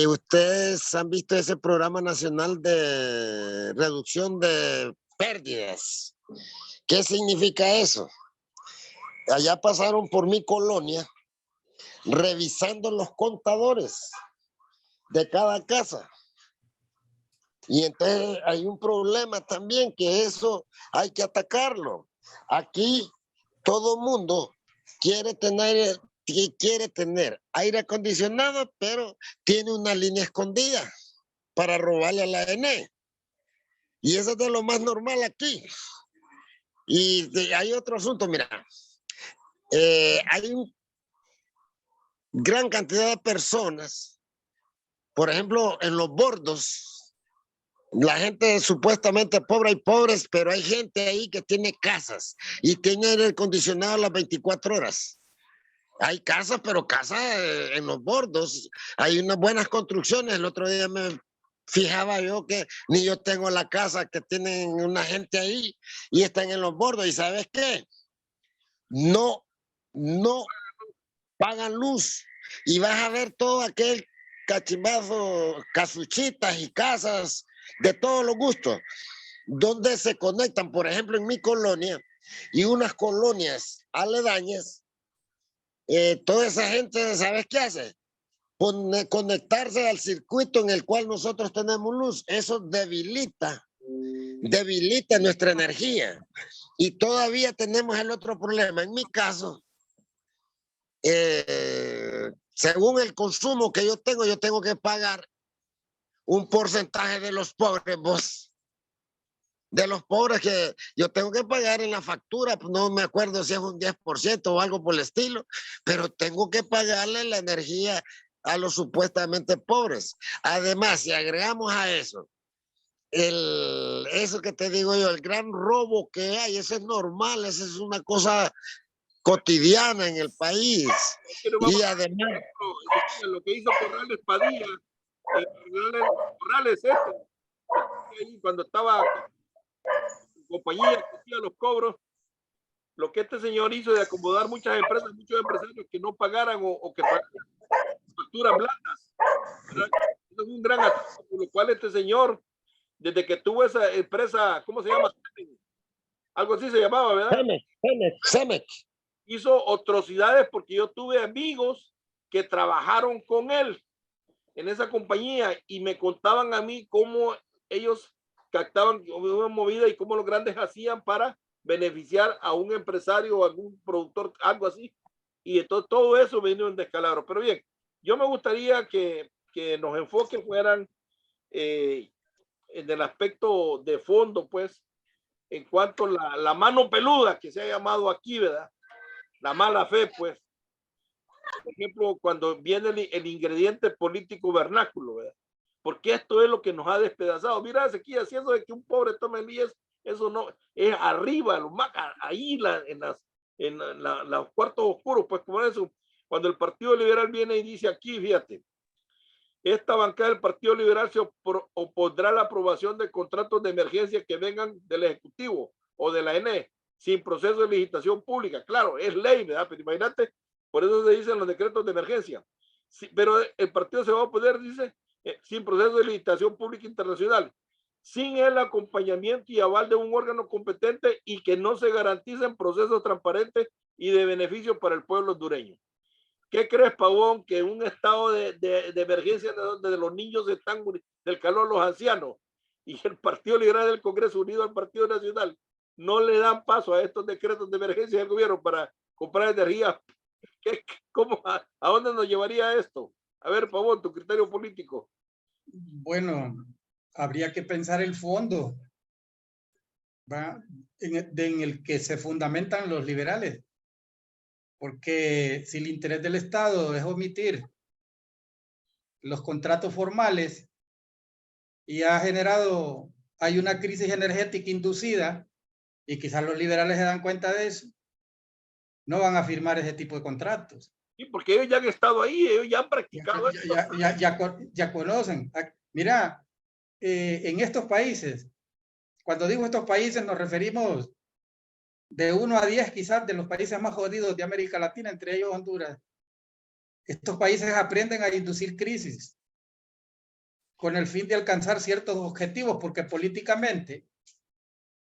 S4: Ustedes han visto ese programa nacional de reducción de pérdidas. ¿Qué significa eso? Allá pasaron por mi colonia revisando los contadores de cada casa. Y entonces hay un problema también que eso hay que atacarlo. Aquí todo mundo quiere tener aire acondicionado, pero tiene una línea escondida para robarle a la ENE. Y eso es de lo más normal aquí. Y hay otro asunto, mira. Hay una gran cantidad de personas, por ejemplo, en los bordos, la gente supuestamente pobre y pobres, pero hay gente ahí que tiene casas y tiene aire acondicionado las 24 horas. Hay casas, pero casas en los bordos. Hay unas buenas construcciones. El otro día me fijaba yo que ni yo tengo la casa que tienen una gente ahí y están en los bordos. ¿Y sabes qué? No pagan luz. Y vas a ver todo aquel cachimbazo, casuchitas y casas de todos los gustos, donde se conectan, por ejemplo, en mi colonia y unas colonias aledañas. Toda esa gente, ¿sabes qué hace? Conectarse al circuito en el cual nosotros tenemos luz. Eso debilita nuestra energía. Y todavía tenemos el otro problema. En mi caso, según el consumo que yo tengo que pagar un porcentaje de los pobres, vos. De los pobres que yo tengo que pagar en la factura, no me acuerdo si es un 10% o algo por el estilo, pero tengo que pagarle la energía a los supuestamente pobres. Además, si agregamos a eso, eso que te digo yo, el gran robo que hay, eso es normal, eso es una cosa cotidiana en el país. Y además...
S1: Lo que hizo Corrales Padilla, Corrales cuando estaba compañía que hacía los cobros, lo que este señor hizo de acomodar muchas empresas, muchos empresarios que no pagaran o que pagaran facturas blandas. Eso es un gran ataque, por lo cual este señor, desde que tuvo esa empresa, ¿cómo se llama? Algo así se llamaba, ¿verdad?
S4: Cemex.
S1: Hizo atrocidades porque yo tuve amigos que trabajaron con él en esa compañía y me contaban a mí cómo ellos captaban una movida y cómo los grandes hacían para beneficiar a un empresario o algún productor, algo así. y entonces todo eso vino en descalabro. Pero bien, yo me gustaría que nos enfoques fueran en el aspecto de fondo, pues, en cuanto a la mano peluda que se ha llamado aquí, ¿verdad? La mala fe, pues. Por ejemplo, cuando viene el ingrediente político vernáculo, ¿verdad? Porque esto es lo que nos ha despedazado. Mira, aquí haciendo de que un pobre tome Elías, eso no, es arriba, lo más, ahí en los cuartos oscuros, pues como eso, cuando el Partido Liberal viene y dice aquí, fíjate, esta bancada del Partido Liberal se opondrá a la aprobación de contratos de emergencia que vengan del Ejecutivo o de la ENE sin proceso de licitación pública. Claro, es ley, ¿verdad? Pero imagínate, por eso se dicen los decretos de emergencia. Sí, pero el partido se va a oponer, dice, sin proceso de licitación pública internacional, sin el acompañamiento y aval de un órgano competente y que no se garanticen procesos transparentes y de beneficio para el pueblo hondureño. ¿Qué crees, Pavón, que un estado de emergencia donde los niños están del calor, los ancianos, y el Partido Liberal del Congreso unido al Partido Nacional no le dan paso a estos decretos de emergencia del gobierno para comprar energía? ¿Cómo, a dónde nos llevaría esto? A ver, Pavón, tu criterio político.
S2: Bueno, habría que pensar el fondo, ¿va? En el que se fundamentan los liberales. Porque si el interés del Estado es omitir los contratos formales y hay una crisis energética inducida, y quizás los liberales se dan cuenta de eso, no van a firmar ese tipo de contratos.
S1: Sí, porque ellos ya han estado ahí, ellos ya han practicado esto.
S2: Ya conocen. Mira, en estos países, cuando digo estos países nos referimos de 1 a 10 quizás de los países más jodidos de América Latina, entre ellos Honduras. Estos países aprenden a inducir crisis con el fin de alcanzar ciertos objetivos, porque políticamente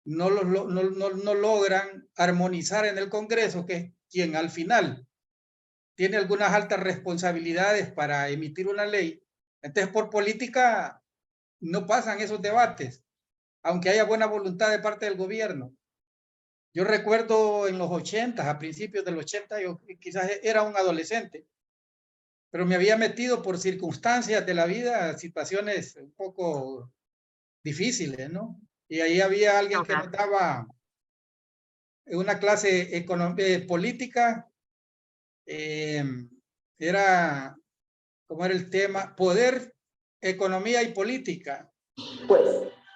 S2: no logran armonizar en el Congreso, que es quien al final tiene algunas altas responsabilidades para emitir una ley. Entonces, por política no pasan esos debates, aunque haya buena voluntad de parte del gobierno. Yo recuerdo en los 80, a principios del 80, yo quizás era un adolescente, pero me había metido por circunstancias de la vida, situaciones un poco difíciles, ¿no? Y ahí había alguien que nos daba una clase política, era, ¿cómo era el tema? Poder, economía y política.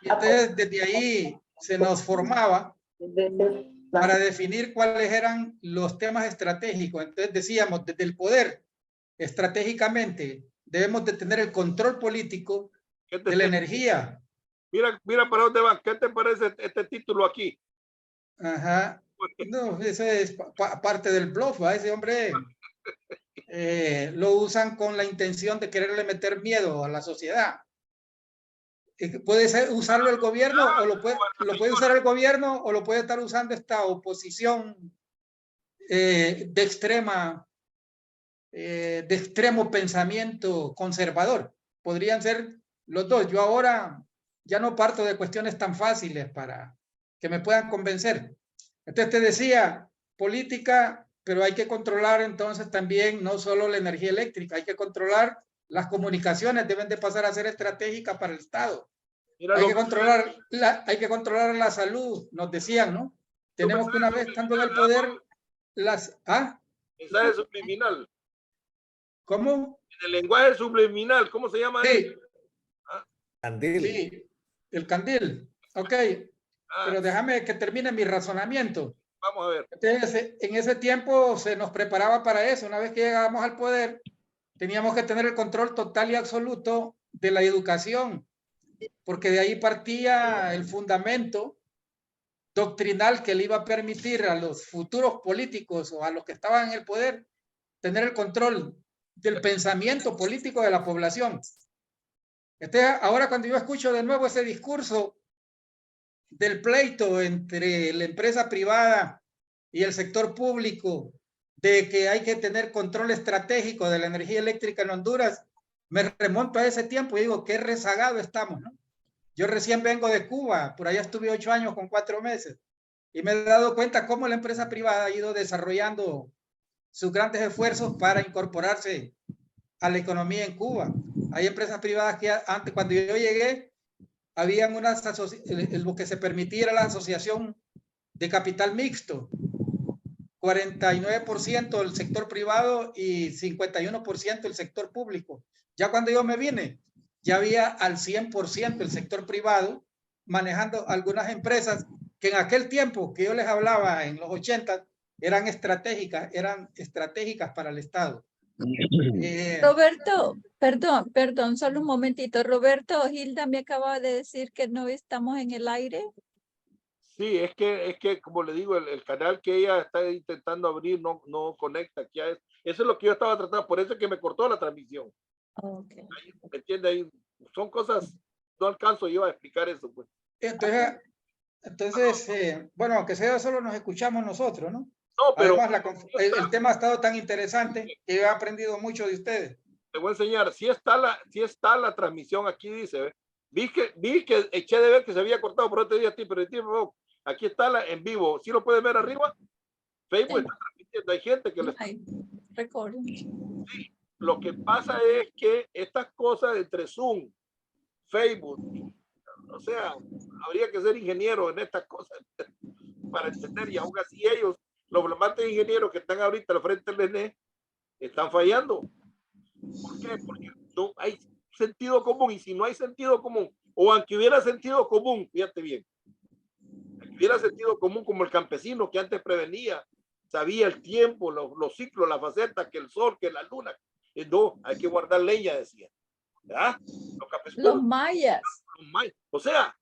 S2: Y entonces desde ahí se nos formaba para definir cuáles eran los temas estratégicos. Entonces decíamos, desde el poder, estratégicamente, debemos de tener el control político de la energía.
S1: Mira para dónde van. ¿Qué te parece este título aquí?
S2: Ajá. No, ese es parte del bluff, ¿va? Ese hombre lo usan con la intención de quererle meter miedo a la sociedad. Puede usarlo el gobierno o lo puede usar el gobierno o lo puede estar usando esta oposición de extremo pensamiento conservador. Podrían ser los dos. Yo ahora ya no parto de cuestiones tan fáciles para que me puedan convencer. Entonces te decía, política, pero hay que controlar entonces también no solo la energía eléctrica, hay que controlar las comunicaciones, deben de pasar a ser estratégicas para el Estado. Hay que controlar la salud, nos decían, ¿no? Tenemos que una vez estando en el poder,
S1: mensaje subliminal.
S2: ¿Cómo?
S1: En el lenguaje subliminal, ¿cómo se llama?
S2: Sí.
S5: Candil.
S2: Sí, el candil. Ok, pero déjame que termine mi razonamiento.
S1: Vamos a ver.
S2: Entonces, en ese tiempo se nos preparaba para eso. Una vez que llegábamos al poder, teníamos que tener el control total y absoluto de la educación, porque de ahí partía el fundamento doctrinal que le iba a permitir a los futuros políticos o a los que estaban en el poder tener el control del pensamiento político de la población. Ahora cuando yo escucho de nuevo ese discurso del pleito entre la empresa privada y el sector público de que hay que tener control estratégico de la energía eléctrica en Honduras, me remonto a ese tiempo y digo, qué rezagado estamos, ¿no? Yo recién vengo de Cuba, por allá estuve 8 años con 4 meses y me he dado cuenta cómo la empresa privada ha ido desarrollando sus grandes esfuerzos para incorporarse a la economía en Cuba. Hay empresas privadas que antes, cuando yo llegué, habían lo que se permitía era la asociación de capital mixto, 49% del sector privado y 51% del sector público. Ya cuando yo me vine, ya había al 100% el sector privado manejando algunas empresas que en aquel tiempo que yo les hablaba en los 80 eran estratégicas para el Estado.
S3: Roberto, perdón, solo un momentito. Roberto, Hilda me acaba de decir que no estamos en el aire.
S1: Sí, es que como le digo, el canal que ella está intentando abrir no conecta aquí a eso. Eso es lo que yo estaba tratando, por eso es que me cortó la transmisión.
S3: Okay.
S1: ¿Me entiende? Ahí son cosas, no alcanzo yo a explicar eso, pues.
S2: Entonces, bueno, aunque sea solo nos escuchamos nosotros, ¿no?
S1: No, pero
S2: además el tema ha estado tan interesante que yo he aprendido mucho de ustedes.
S1: Te voy a enseñar, sí está la transmisión aquí, dice, ¿ve? Vi que eché de ver que se había cortado, por otro día a ti, pero aquí está en vivo. ¿Sí lo pueden ver arriba? Facebook está transmitiendo, hay gente que Sí, lo que pasa es que estas cosas entre Zoom, Facebook, o sea, habría que ser ingeniero en estas cosas para entender, y aún así ellos, los blamantes ingenieros que están ahorita al frente del ENE, están fallando. ¿Por qué? Porque no hay sentido común, y si no hay sentido común, o aunque hubiera sentido común, fíjate bien, aunque hubiera sentido común como el campesino que antes prevenía, sabía el tiempo, los ciclos, las facetas, que el sol, que la luna, no, hay que guardar leña, decía. ¿Verdad?
S3: Los mayas.
S1: O sea,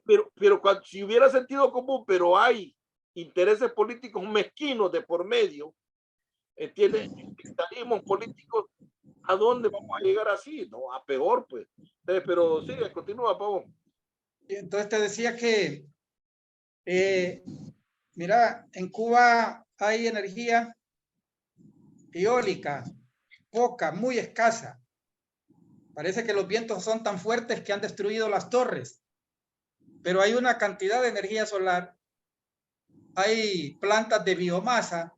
S1: pero si hubiera sentido común, pero hay intereses políticos mezquinos de por medio, ¿entiendes? Capitalismo político, ¿a dónde vamos a llegar así? No, a peor, pues. Pero sigue, continúa, Pablo.
S2: Entonces te decía que, mira, en Cuba hay energía eólica, poca, muy escasa. Parece que los vientos son tan fuertes que han destruido las torres, pero hay una cantidad de energía solar. Hay plantas de biomasa.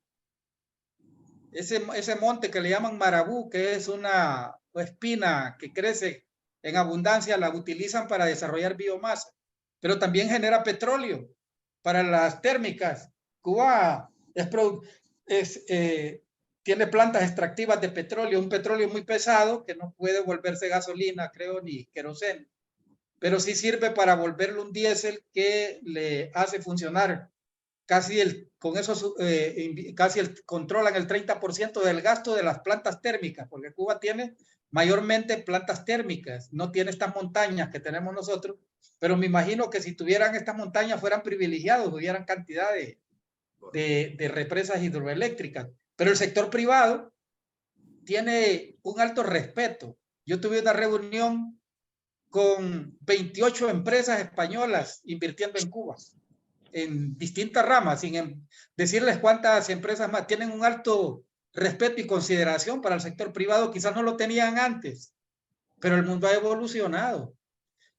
S2: Ese monte que le llaman marabú, que es una espina que crece en abundancia, la utilizan para desarrollar biomasa, pero también genera petróleo para las térmicas. Cuba tiene plantas extractivas de petróleo, un petróleo muy pesado que no puede volverse gasolina, creo, ni queroseno, pero sí sirve para volverlo un diésel que le hace funcionar. Casi controlan el 30% del gasto de las plantas térmicas, porque Cuba tiene mayormente plantas térmicas, no tiene estas montañas que tenemos nosotros, pero me imagino que si tuvieran estas montañas fueran privilegiados, hubieran cantidad de represas hidroeléctricas, pero el sector privado tiene un alto respeto. Yo tuve una reunión con 28 empresas españolas invirtiendo en Cuba, en distintas ramas, sin decirles cuántas empresas más, tienen un alto respeto y consideración para el sector privado, quizás no lo tenían antes, pero el mundo ha evolucionado.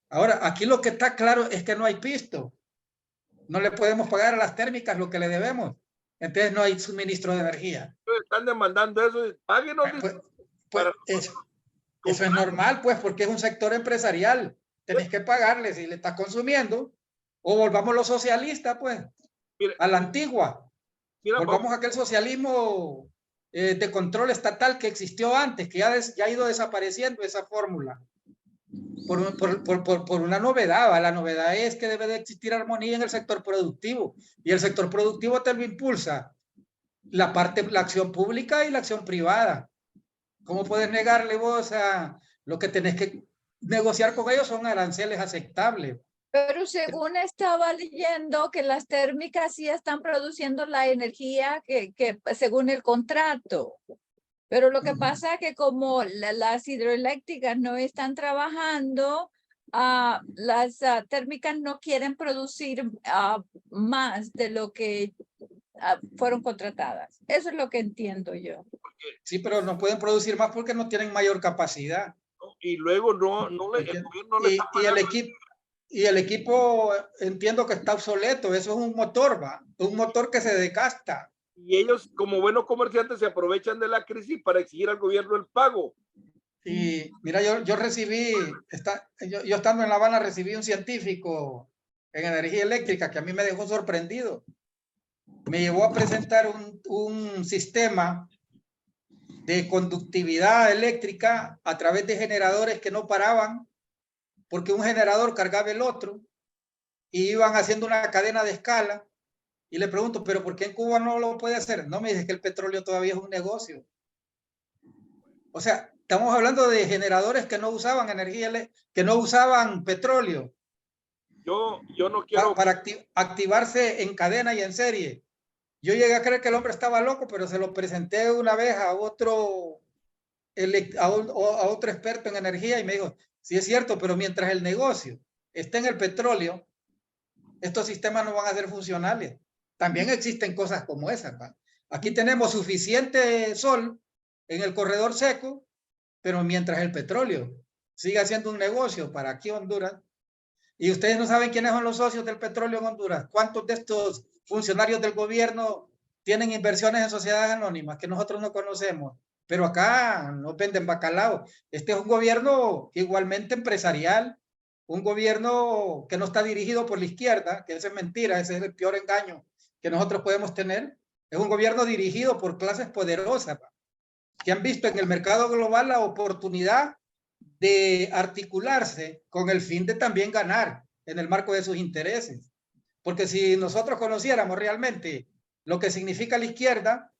S2: Ahora, aquí lo que está claro es que no hay pisto, no le podemos pagar a las térmicas lo que le debemos, entonces no hay suministro de energía.
S1: Están demandando eso, páguenos.
S2: Eso es normal, pues, porque es un sector empresarial, tenés que pagarle si le estás consumiendo. O volvamos los socialistas, pues, mira, a la antigua. Volvamos a aquel socialismo de control estatal que existió antes, que ya ha ido desapareciendo esa fórmula. Por una novedad. La novedad es que debe de existir armonía en el sector productivo. Y el sector productivo te lo impulsa la acción pública y la acción privada. ¿Cómo puedes negarle vos a lo que tenés que negociar con ellos? Son aranceles aceptables.
S3: Pero según estaba leyendo que las térmicas sí están produciendo la energía que según el contrato. Pero lo que pasa es que como las hidroeléctricas no están trabajando, las térmicas no quieren producir más de lo que fueron contratadas. Eso es lo que entiendo yo.
S2: Sí, pero no pueden producir más porque no tienen mayor capacidad.
S1: Y luego el gobierno le está pagando.
S2: Y el equipo entiendo que está obsoleto. Eso es un motor, ¿va? Un motor que se desgasta.
S1: Y ellos, como buenos comerciantes, se aprovechan de la crisis para exigir al gobierno el pago.
S2: Y mira, yo recibí, yo estando en La Habana, recibí un científico en energía eléctrica que a mí me dejó sorprendido. Me llevó a presentar un sistema de conductividad eléctrica a través de generadores que no paraban, porque un generador cargaba el otro y iban haciendo una cadena de escala. Y le pregunto, ¿pero por qué en Cuba no lo puede hacer? No, me dice que el petróleo todavía es un negocio. O sea, estamos hablando de generadores que no usaban energía, que no usaban petróleo.
S1: Yo no quiero...
S2: Para activarse en cadena y en serie. Yo llegué a creer que el hombre estaba loco, pero se lo presenté una vez a otro experto en energía y me dijo, sí es cierto, pero mientras el negocio esté en el petróleo, estos sistemas no van a ser funcionales. También existen cosas como esas, ¿va? Aquí tenemos suficiente sol en el corredor seco, pero mientras el petróleo siga siendo un negocio para aquí Honduras, y ustedes no saben quiénes son los socios del petróleo en Honduras, cuántos de estos funcionarios del gobierno tienen inversiones en sociedades anónimas que nosotros no conocemos, pero acá nos venden bacalao. Este es un gobierno igualmente empresarial, un gobierno que no está dirigido por la izquierda, que esa es mentira, ese es el peor engaño que nosotros podemos tener. Es un gobierno dirigido por clases poderosas que han visto en el mercado global la oportunidad de articularse con el fin de también ganar en el marco de sus intereses. Porque si nosotros conociéramos realmente lo que significa la izquierda,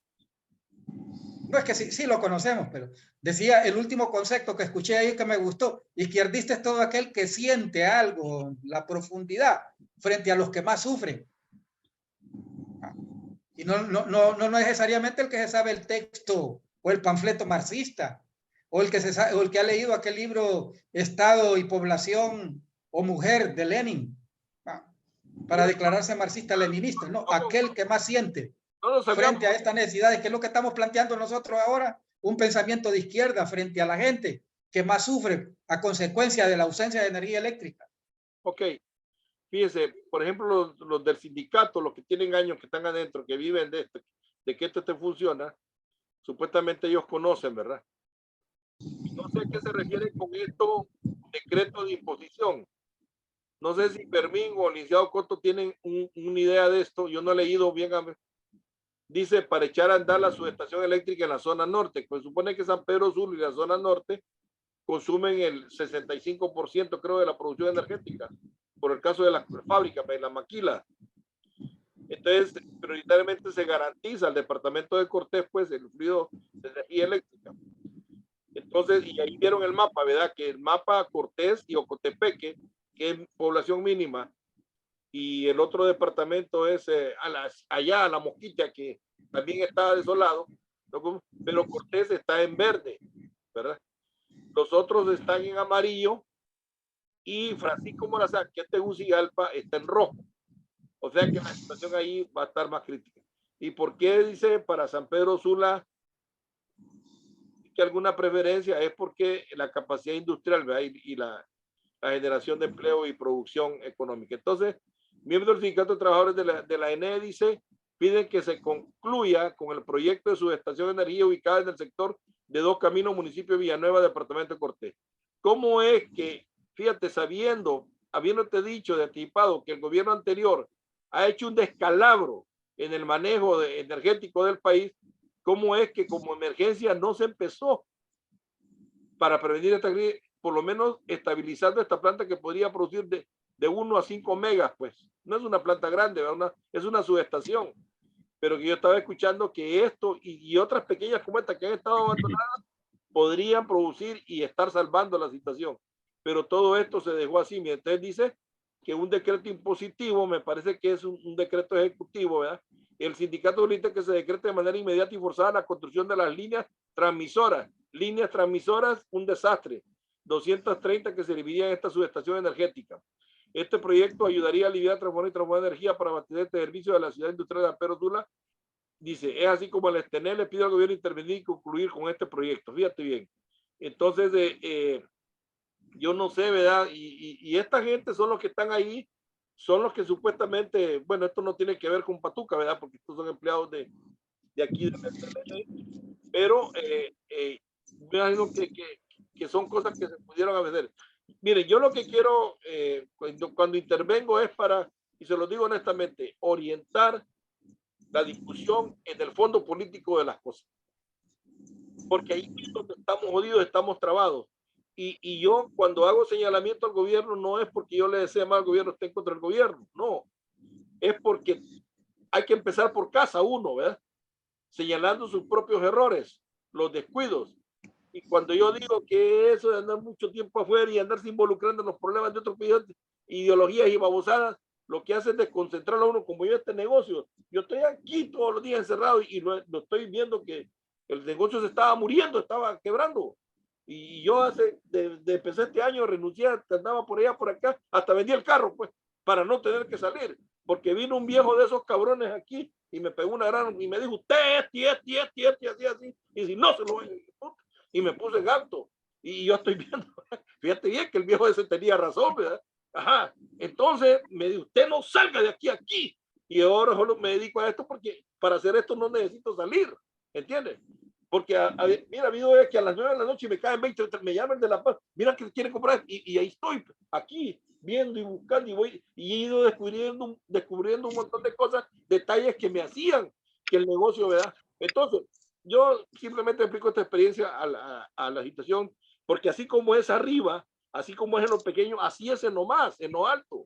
S2: no es que sí lo conocemos, pero decía el último concepto que escuché ahí que me gustó: izquierdista es todo aquel que siente algo, la profundidad, frente a los que más sufren. Y no necesariamente el que se sabe el texto o el panfleto marxista, o el que ha leído aquel libro Estado y Población o Mujer de Lenin, para declararse marxista-leninista. No, aquel que más siente frente a estas necesidades, que es lo que estamos planteando nosotros ahora, un pensamiento de izquierda frente a la gente que más sufre a consecuencia de la ausencia de energía eléctrica.
S1: Ok, fíjese, por ejemplo, los del sindicato, los que tienen años que están adentro, que viven de esto, de que esto funciona, supuestamente ellos conocen, ¿verdad? No sé a qué se refiere con esto, decreto de imposición. No sé si Fermín o el licenciado Coto tienen una idea de esto. Yo no he leído bien. Dice, para echar a andar la subestación eléctrica en la zona norte. Pues supone que San Pedro Sula y la zona norte consumen el 65%, creo, de la producción energética, por el caso de las fábricas, de la maquila. Entonces, prioritariamente se garantiza al departamento de Cortés, pues, el fluido de energía eléctrica. Entonces, y ahí vieron el mapa, ¿verdad? Que el mapa Cortés y Ocotepeque, que es población mínima, y el otro departamento es allá a la Mosquita, que también está desolado, pero Cortés está en verde, ¿verdad? Los otros están en amarillo y Francisco Morazán, que es Tegucigalpa, está en rojo. O sea que la situación ahí va a estar más crítica. ¿Y por qué dice para San Pedro Sula que alguna preferencia? Es porque la capacidad industrial, ¿verdad? Y la generación de empleo y producción económica. Entonces, miembros del Sindicato de Trabajadores de la ENE dice, piden que se concluya con el proyecto de subestación de energía ubicada en el sector de Dos Caminos, municipio de Villanueva, departamento de Cortés. ¿Cómo es que, fíjate, habiéndote dicho de anticipado que el gobierno anterior ha hecho un descalabro en el manejo energético del país, cómo es que como emergencia no se empezó para prevenir esta crisis, por lo menos estabilizando esta planta que podría producir de 1 a 5 megas? Pues no es una planta grande, es una subestación, pero que yo estaba escuchando que esto y otras pequeñas como esta que han estado abandonadas podrían producir y estar salvando la situación, pero todo esto se dejó así. Entonces dice que un decreto impositivo, me parece que es un decreto ejecutivo, ¿verdad? El sindicato solicita que se decrete de manera inmediata y forzada la construcción de las líneas transmisoras, un desastre, 230 que se dividían en esta subestación energética. Este proyecto ayudaría a aliviar, transformar y transformar energía para abastecer este servicio de la ciudad industrial de San Pedro Sula. Dice, es así como el STN le pide al gobierno intervenir y concluir con este proyecto. Fíjate bien. Entonces, yo no sé, ¿verdad? Y esta gente son los que están ahí, son los que supuestamente, bueno, esto no tiene que ver con Patuca, ¿verdad? Porque estos son empleados de aquí de pero me imagino que son cosas que se pudieron hacer. Miren, yo lo que quiero cuando intervengo es para, y se lo digo honestamente, orientar la discusión en el fondo político de las cosas. Porque ahí donde estamos jodidos, estamos trabados. Y yo cuando hago señalamiento al gobierno no es porque yo le desee mal al gobierno, esté en contra del gobierno, no. Es porque hay que empezar por casa uno, ¿verdad? Señalando sus propios errores, los descuidos. Y cuando yo digo que eso de andar mucho tiempo afuera y andarse involucrando en los problemas de otros países, ideologías y babosadas, lo que hace es desconcentrar a uno, como yo este negocio. Yo estoy aquí todos los días encerrado y lo estoy viendo que el negocio se estaba muriendo, estaba quebrando. Y yo empecé este año, renuncié, andaba por allá, por acá, hasta vendí el carro, pues, para no tener que salir. Porque vino un viejo de esos cabrones aquí y me pegó una gran, y me dijo, usted, así, y si no se lo voy a... Y me puse en alto. Y yo estoy viendo, fíjate bien que el viejo ese tenía razón, ¿verdad? Ajá. Entonces me dijo, usted no salga de aquí. Y ahora solo me dedico a esto porque para hacer esto no necesito salir, ¿entiendes? Porque, mira, ha habido que a las 9 de la noche me caen 20, me llaman de La Paz, mira que quieren comprar, y ahí estoy, aquí, viendo y buscando, y he ido descubriendo un montón de cosas, detalles que me hacían que el negocio, ¿verdad? Entonces, yo simplemente explico esta experiencia a la situación, porque así como es arriba, así como es en lo pequeño, así es en lo más, en lo alto,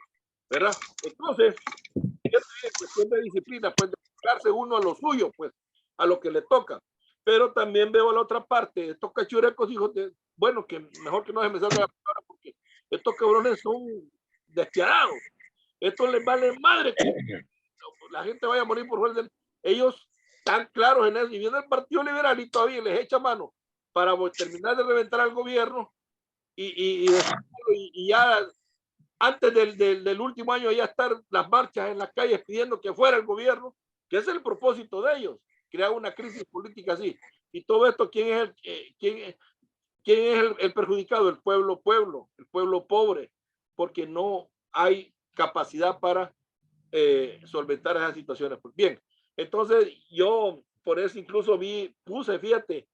S1: ¿verdad? Entonces, es cuestión de disciplina, pues, dedicarse uno a lo suyo, pues, a lo que le toca. Pero también veo la otra parte, estos cachurecos, hijos de, bueno, que mejor que no se me salga la palabra, porque estos cabrones son despiadados. Esto les vale madre que la gente vaya a morir por fuerza. Ellos están claros en eso. Y viene el Partido Liberal y todavía les echa mano para terminar de reventar al gobierno y ya antes del último año ya estar las marchas en las calles pidiendo que fuera el gobierno, que ese es el propósito de ellos, crear una crisis política así. Y todo esto, ¿quién es el perjudicado? El pueblo, el pueblo pobre, porque no hay capacidad para solventar esas situaciones. Pues bien, entonces yo por eso incluso puse, fíjate,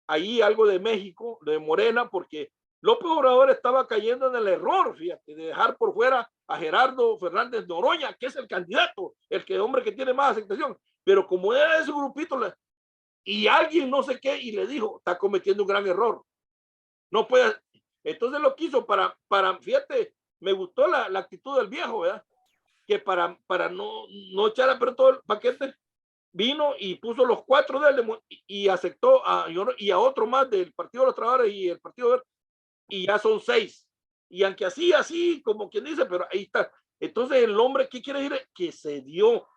S1: ahí algo de México, de Morena, porque López Obrador estaba cayendo en el error, fíjate, de dejar por fuera a Gerardo Fernández Noroña, que es el candidato, hombre que tiene más aceptación, pero como era de ese grupito, y alguien no sé qué, y le dijo, está cometiendo un gran error, no puede, entonces lo quiso para fíjate, me gustó la actitud del viejo, ¿verdad? Que para no echar a perder todo el paquete, vino y puso los 4 de él y aceptó y a otro más del Partido de los Trabajadores y el Partido Verde, y ya son 6. Y aunque así, como quien dice, pero ahí está. Entonces el hombre, ¿qué quiere decir? Que se dio,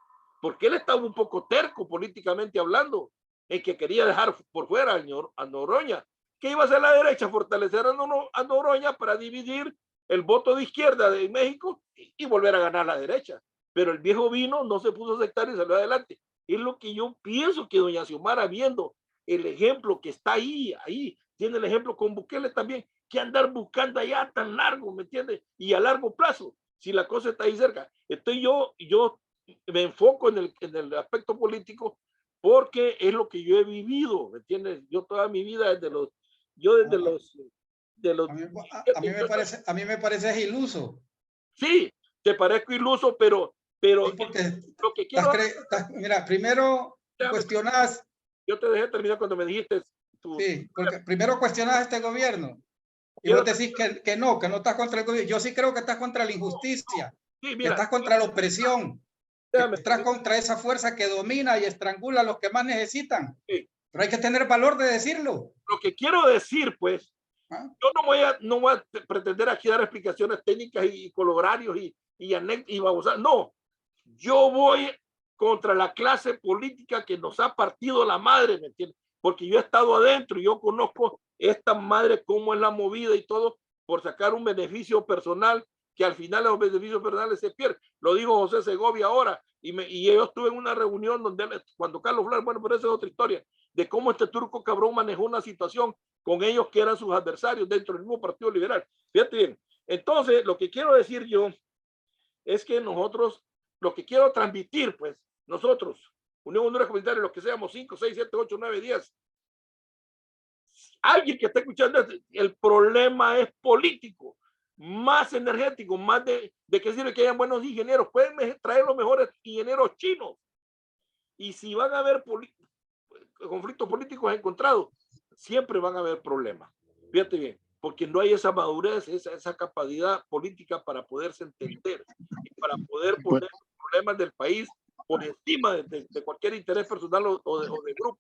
S1: porque él estaba un poco terco políticamente hablando, en que quería dejar por fuera a Noroña. ¿Qué iba a hacer la derecha? Fortalecer a Noroña para dividir el voto de izquierda de México y volver a ganar la derecha. Pero el viejo vino, no se puso a aceptar y salió adelante. Es lo que yo pienso que doña Xiomara, viendo el ejemplo que está ahí, tiene el ejemplo con Bukele también, que andar buscando allá tan largo, ¿me entiendes? Y a largo plazo, si la cosa está ahí cerca. Entonces yo me enfoco en el aspecto político porque es lo que yo he vivido, ¿me entiendes? Yo toda mi vida desde los
S2: a mí me parece iluso.
S1: Sí, te parezco iluso, pero
S2: Sí, porque
S1: lo que quiero...
S2: mira, primero cuestionas...
S1: Yo te dejé terminar cuando me dijiste...
S2: Sí, porque primero cuestionas este gobierno y vos decís que no estás contra el gobierno. Yo sí creo que estás contra la injusticia,
S1: sí, mira,
S2: que estás contra la opresión, que estás contra esa fuerza que domina y estrangula a los que más necesitan. Sí. Pero hay que tener valor de decirlo.
S1: Lo que quiero decir, pues, yo no voy a pretender aquí dar explicaciones técnicas y colorarios y babosas. No, yo voy contra la clase política que nos ha partido la madre, ¿me entiendes? Porque yo he estado adentro y yo conozco esta madre, cómo es la movida y todo, por sacar un beneficio personal, que al final los beneficios personales se pierden. Lo dijo José Segovia ahora, y yo estuve en una reunión cuando Carlos Flores, bueno, pero esa es otra historia, de cómo este turco cabrón manejó una situación con ellos que eran sus adversarios dentro del mismo Partido Liberal. Fíjate bien. Entonces, lo que quiero decir yo es que nosotros, lo que quiero transmitir, pues, nosotros, Unión Honduras Comunitaria, los que seamos 5, 6, 7, 8, 9, 10. Alguien que está escuchando, el problema es político, más energético, más de que sirve que hayan buenos ingenieros. Pueden traer los mejores ingenieros chinos. Y si van a haber conflictos políticos encontrados, siempre van a haber problemas. Fíjate bien, porque no hay esa madurez, esa capacidad política para poderse entender y para poder poner los problemas del país por encima de cualquier interés personal o de grupo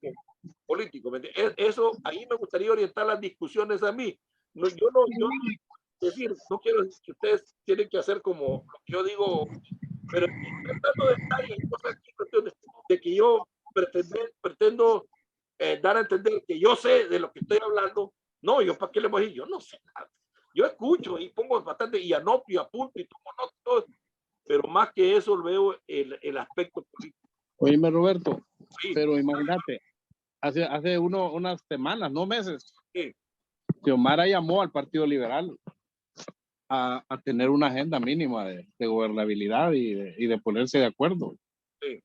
S1: político. Eso, ahí me gustaría orientar las discusiones a mí. No, yo decir, no quiero decir que ustedes tienen que hacer como lo que yo digo, pero tratando detalles, cosas aquí, cuestiones de que yo pretendo dar a entender que yo sé de lo que estoy hablando. No, yo para qué le voy a decir, yo no sé nada. Yo escucho y pongo bastante y anoto y apunto y tomo notas, pero más que eso veo el aspecto político.
S6: Oíme, Roberto, sí. Pero imagínate, hace unas semanas, no meses, sí, Xiomara llamó al Partido Liberal a tener una agenda mínima de gobernabilidad y de ponerse de acuerdo. Sí.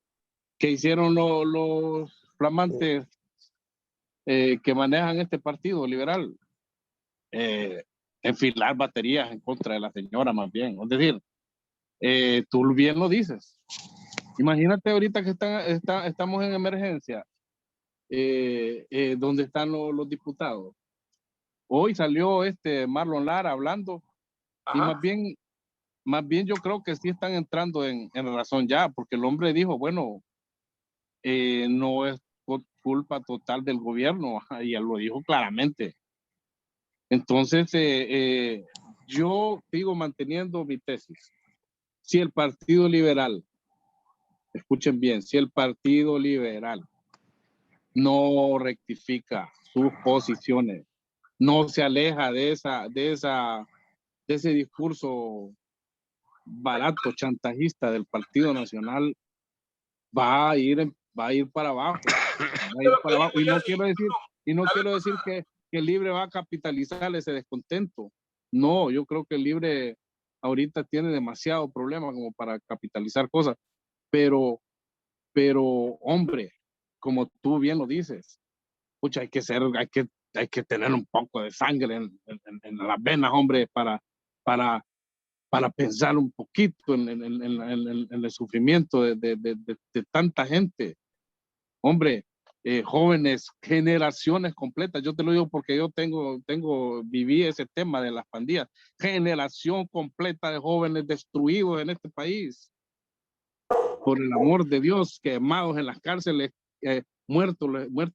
S6: ¿Qué hicieron los flamantes que manejan este Partido Liberal? Enfilar baterías en contra de la señora, más bien. Es decir, tú bien lo dices. Imagínate ahorita que estamos en emergencia, donde están los diputados. Hoy salió Marlon Lara hablando. Ajá. Y más bien yo creo que sí están entrando en razón ya, porque el hombre dijo, bueno, no es culpa total del gobierno, y él lo dijo claramente. Entonces, yo sigo manteniendo mi tesis. Si el Partido Liberal, escuchen bien, si el Partido Liberal no rectifica sus posiciones, no se aleja de ese discurso barato, chantajista del Partido Nacional, va a ir para abajo. Y no quiero decir que el Libre va a capitalizar ese descontento. No, yo creo que el Libre ahorita tiene demasiado problema como para capitalizar cosas. Pero hombre, como tú bien lo dices, pucha, hay que tener un poco de sangre en las venas, hombre, para pensar un poquito en el sufrimiento de tanta gente. Hombre, jóvenes, generaciones completas. Yo te lo digo porque yo viví ese tema de las pandillas. Generación completa de jóvenes destruidos en este país. Por el amor de Dios, quemados en las cárceles, muertos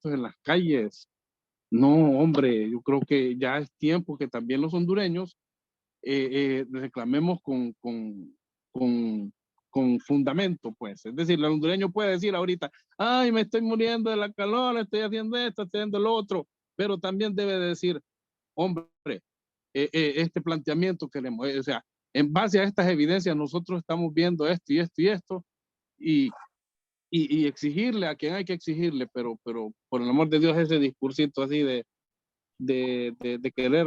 S6: en las calles. No, hombre, yo creo que ya es tiempo que también los hondureños reclamemos con fundamento, pues. Es decir, el hondureño puede decir ahorita, ay, me estoy muriendo de la calor, estoy haciendo esto, estoy haciendo lo otro, pero también debe decir, hombre, este planteamiento queremos, o sea, en base a estas evidencias nosotros estamos viendo esto y esto y esto, y exigirle a quien hay que exigirle, pero por el amor de Dios, ese discursito así de querer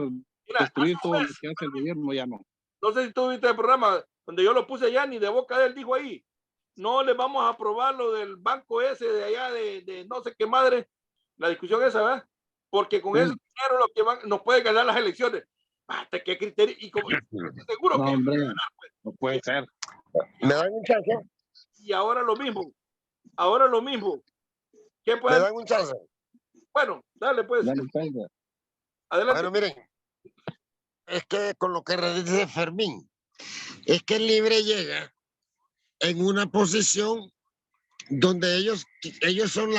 S6: destruir todo lo que hace el gobierno, ya no.
S1: No sé si tú viste el programa donde yo lo puse allá, ni de boca de él dijo ahí, no le vamos a aprobar lo del banco ese de allá de no sé qué madre, la discusión esa, ¿verdad? Porque con ese dinero lo que nos puede ganar las elecciones. ¿Hasta qué criterio? Y como seguro
S6: no,
S1: que
S6: hombre, no puede ser.
S4: ¿Me dan un chance?
S1: Y ahora lo mismo. ¿Qué puede?
S4: ¿Me dan un chance?
S1: Bueno, dale pues.
S6: Dale,
S1: adelante.
S4: Bueno, miren, es que con lo que dice Fermín, es que el Libre llega en una posición donde ellos son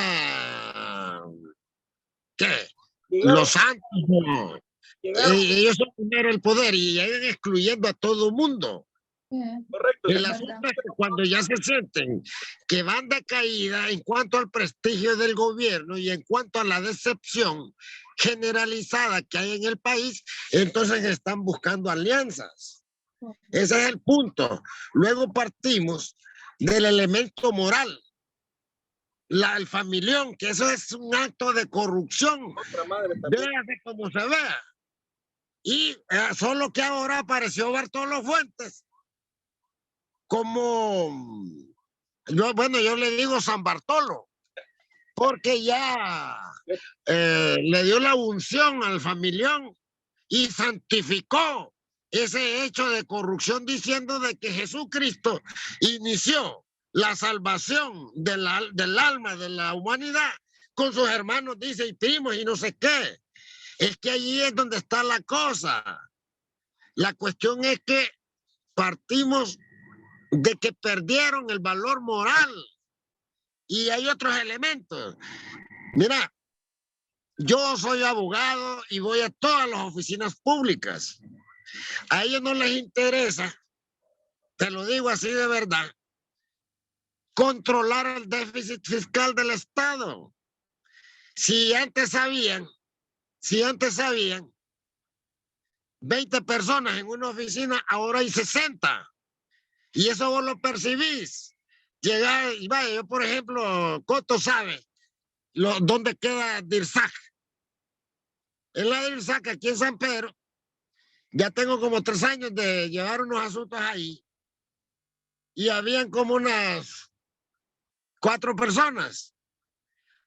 S4: los santos. Ellos son primero el poder y llegan excluyendo a todo mundo.
S1: Correcto.
S4: El asunto es que cuando ya se sienten que van de caída en cuanto al prestigio del gobierno y en cuanto a la decepción generalizada que hay en el país, entonces están buscando alianzas. Ese es el punto. Luego partimos del elemento moral. El familión, que eso es un acto de corrupción. Véase como se vea. Y solo que ahora apareció Bartolo Fuentes como, yo le digo San Bartolo, porque ya le dio la unción al familión y santificó ese hecho de corrupción diciendo de que Jesucristo inició la salvación del alma de la humanidad con sus hermanos, dice, y primos y no sé qué. Es que allí es donde está la cosa. La cuestión es que partimos de que perdieron el valor moral y hay otros elementos. Mira, yo soy abogado y voy a todas las oficinas públicas. A ellos no les interesa, te lo digo así de verdad, controlar el déficit fiscal del Estado. Si antes sabían 20 personas en una oficina, ahora hay 60. Y eso vos lo percibís. Llegar, y vaya, yo por ejemplo, Coto sabe dónde queda Dirsac. En la Dirsac, aquí en San Pedro, ya tengo como 3 años de llevar unos asuntos ahí. Y habían como unas 4 personas.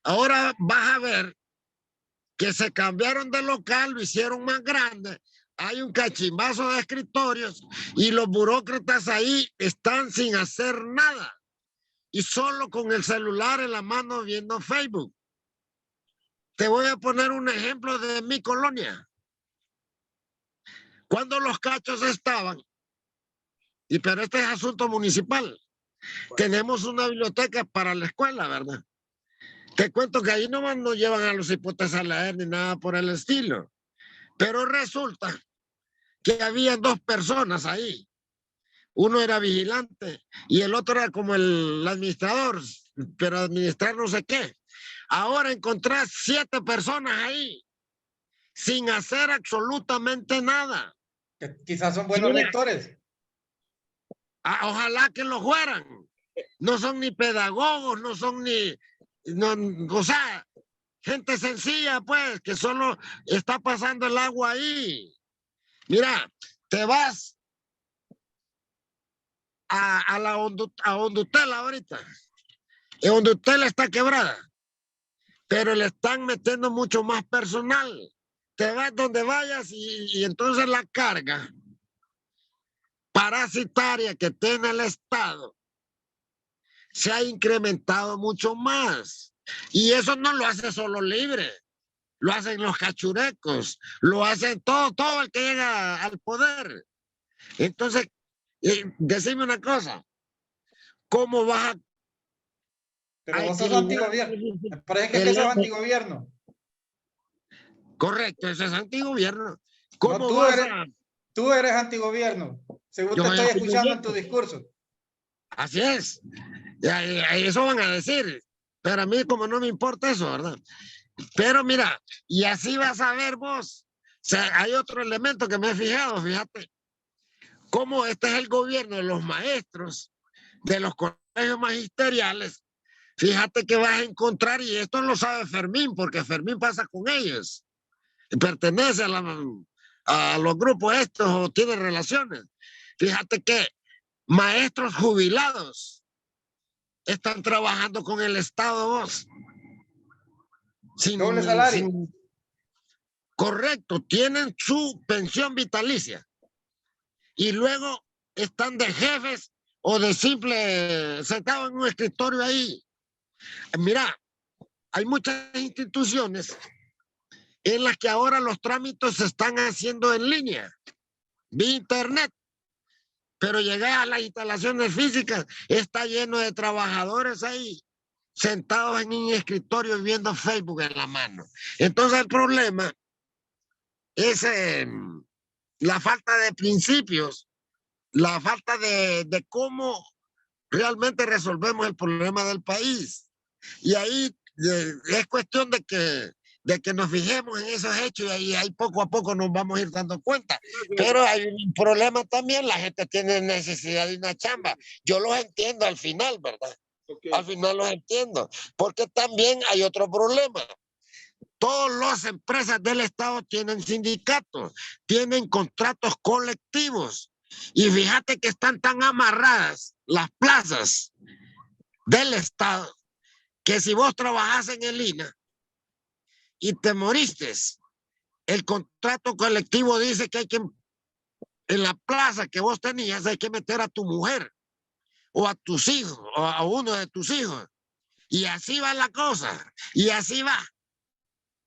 S4: Ahora vas a ver que se cambiaron de local, lo hicieron más grande. Hay un cachimbazo de escritorios y los burócratas ahí están sin hacer nada y solo con el celular en la mano viendo Facebook. Te voy a poner un ejemplo de mi colonia. Cuando los cachos estaban, pero este es asunto municipal, tenemos una biblioteca para la escuela, ¿verdad? Te cuento que ahí nomás no llevan a los hipotes a leer ni nada por el estilo. Pero resulta que había 2 personas ahí. Uno era vigilante y el otro era como el administrador, pero administrar no sé qué. Ahora encontrás 7 personas ahí sin hacer absolutamente nada.
S2: Que quizás son buenos lectores.
S4: Ojalá que lo fueran. No son ni pedagogos, no son ni... No, o sea, gente sencilla, pues, que solo está pasando el agua ahí. Mira, te vas a Hondutel ahorita. Y Hondutel está quebrada, pero le están metiendo mucho más personal. Te vas donde vayas y entonces la carga parasitaria que tiene el Estado se ha incrementado mucho más. Y eso no lo hace solo Libre, lo hacen los cachurecos, lo hacen todo el que llega al poder. Entonces, decime una cosa, ¿cómo vas a...
S2: Pero vos sos antigobierno. Me parece que sos antigobierno.
S4: Correcto, ese es antigobierno.
S2: ¿Cómo no, tú eres antigobierno, según te estoy escuchando en tu discurso.
S4: Así es. Eso van a decir. Pero a mí como no me importa eso, ¿verdad? Pero mira, y así vas a ver vos. O sea, hay otro elemento que me he fijado, fíjate. Cómo este es el gobierno de los maestros, de los colegios magisteriales. Fíjate que vas a encontrar, y esto lo sabe Fermín, porque Fermín pasa con ellos. Pertenece a los grupos estos o tiene relaciones. Fíjate que maestros jubilados están trabajando con el Estado vos.
S2: Doble salario.
S4: Correcto, tienen su pensión vitalicia. Y luego están de jefes o de simple sentados en un escritorio ahí. Mira, hay muchas instituciones en las que ahora los trámites se están haciendo en línea, vía internet. Pero llegar a las instalaciones físicas, está lleno de trabajadores ahí, sentados en un escritorio viendo Facebook en la mano. Entonces el problema es la falta de principios, la falta de cómo realmente resolvemos el problema del país. Y ahí es cuestión de que nos fijemos en esos hechos y ahí poco a poco nos vamos a ir dando cuenta. Pero hay un problema también, la gente tiene necesidad de una chamba. Yo los entiendo al final, ¿verdad? Okay. Al final los entiendo, porque también hay otro problema. Todas las empresas del Estado tienen sindicatos, tienen contratos colectivos y fíjate que están tan amarradas las plazas del Estado que si vos trabajás en el INA y te moriste, el contrato colectivo dice que hay que, en la plaza que vos tenías, hay que meter a tu mujer o a tus hijos o a uno de tus hijos. Y así va la cosa. Y así va.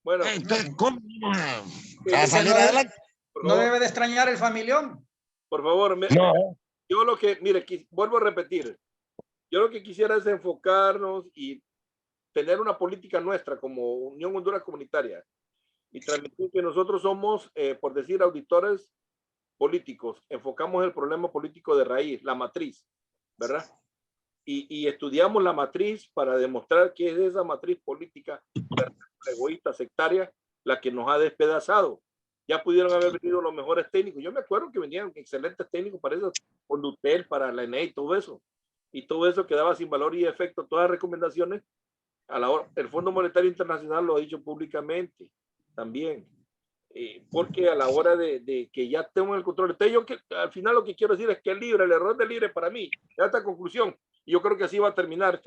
S1: Bueno,
S4: entonces, ¿cómo vamos a
S2: Ese
S4: salir
S2: no,
S4: adelante?
S2: no debe de extrañar el familión.
S1: Por favor,
S4: No.
S1: yo lo que, mire, vuelvo a repetir, yo lo que quisiera es enfocarnos y tener una política nuestra como Unión Honduras Comunitaria y transmitir que nosotros somos, por decir, auditores políticos, enfocamos el problema político de raíz, la matriz, ¿verdad? Y estudiamos la matriz para demostrar que es esa matriz política egoísta, sectaria, la que nos ha despedazado. Ya pudieron haber venido los mejores técnicos. Yo me acuerdo que venían excelentes técnicos para eso, Conductel, para la ENE y todo eso. Y todo eso quedaba sin valor y efecto. Todas las recomendaciones, a la hora, el Fondo Monetario Internacional lo ha dicho públicamente también. Porque a la hora de que ya tengo el control. Entonces yo que, al final lo que quiero decir es que el error del Libre para mí, ya esta conclusión, y yo creo que así va a terminar.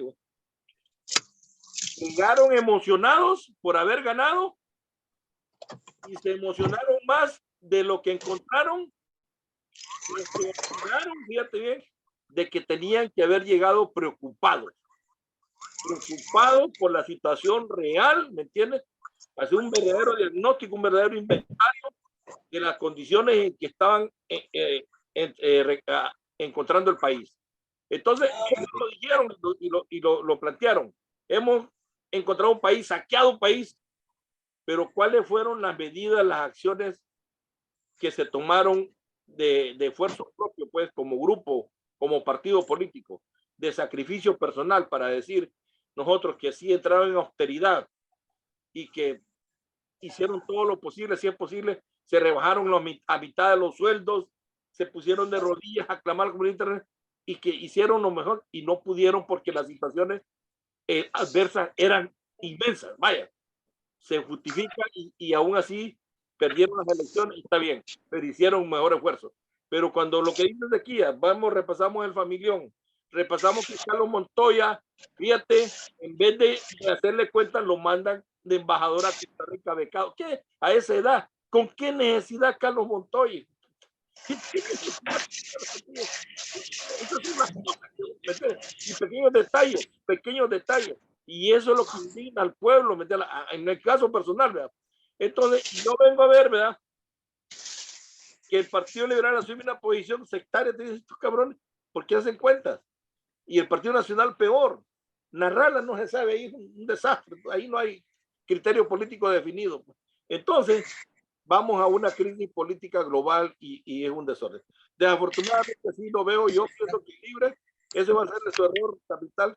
S1: Llegaron emocionados por haber ganado y se emocionaron más de lo que encontraron. Se emocionaron, fíjate bien, de que tenían que haber llegado preocupados por la situación real, ¿me entiendes? Hacer un verdadero diagnóstico, un verdadero inventario de las condiciones en que estaban encontrando el país. Entonces, ellos lo dijeron y lo plantearon. Hemos encontrado un país, saqueado un país, pero ¿cuáles fueron las medidas, las acciones que se tomaron de esfuerzo propio, pues, como grupo, como partido político, de sacrificio personal para decir nosotros que sí entraron en austeridad y que hicieron todo lo posible, si es posible, se rebajaron a mitad de los sueldos, se pusieron de rodillas a clamar al comunidad internet y que hicieron lo mejor y no pudieron porque las situaciones adversas eran inmensas. Vaya, se justifica y aún así perdieron las elecciones y está bien, pero hicieron un mejor esfuerzo. Pero cuando lo que dices de aquí, vamos, repasamos el familión, repasamos que Carlos Montoya, fíjate, en vez de hacerle cuentas, lo mandan de embajador a Costa Rica becado. ¿Qué? A esa edad, ¿con qué necesidad Carlos Montoya? Y pequeños detalles. Y eso es lo que indigna al pueblo, en el caso personal, ¿verdad? Entonces, yo vengo a ver, ¿verdad? Que el Partido Liberal asume una posición sectaria, te dicen estos cabrones, ¿por qué hacen cuentas? Y el Partido Nacional peor, narrarla no se sabe, ahí es un desastre, ahí no hay criterio político definido. Entonces, vamos a una crisis política global y es un desorden. Desafortunadamente, así lo veo, yo pienso que Libre, ese va a ser su error capital.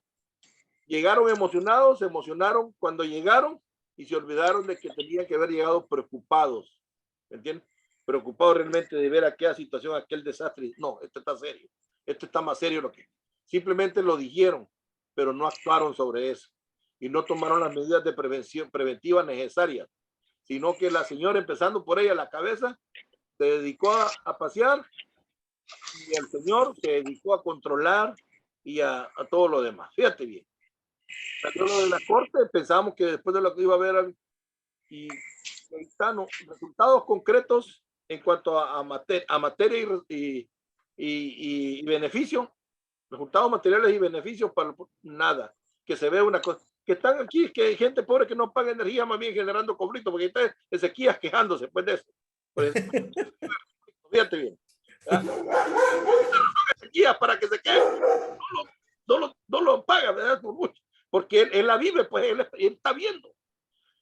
S1: Llegaron emocionados, se emocionaron cuando llegaron y se olvidaron de que tenían que haber llegado preocupados, ¿me entiendes? Preocupados realmente de ver aquella situación, aquel desastre. No, esto está serio, esto está más serio lo que simplemente lo dijeron, pero no actuaron sobre eso y no tomaron las medidas de prevención preventivas necesarias, sino que la señora, empezando por ella, la cabeza, se dedicó a pasear y el señor se dedicó a controlar y a todo lo demás. Fíjate bien. Salió lo de la corte, pensábamos que después de lo que iba a haber y están resultados concretos en cuanto a materia y beneficio, resultados materiales y beneficios para nada, que se ve una cosa, que están aquí, que hay gente pobre que no paga energía, más bien generando conflictos, porque está Ezequías quejándose pues de eso. Pues, fíjate bien. Ezequías para que se quede, no lo paga, ¿verdad? Por mucho, porque él la vive, pues él está viendo.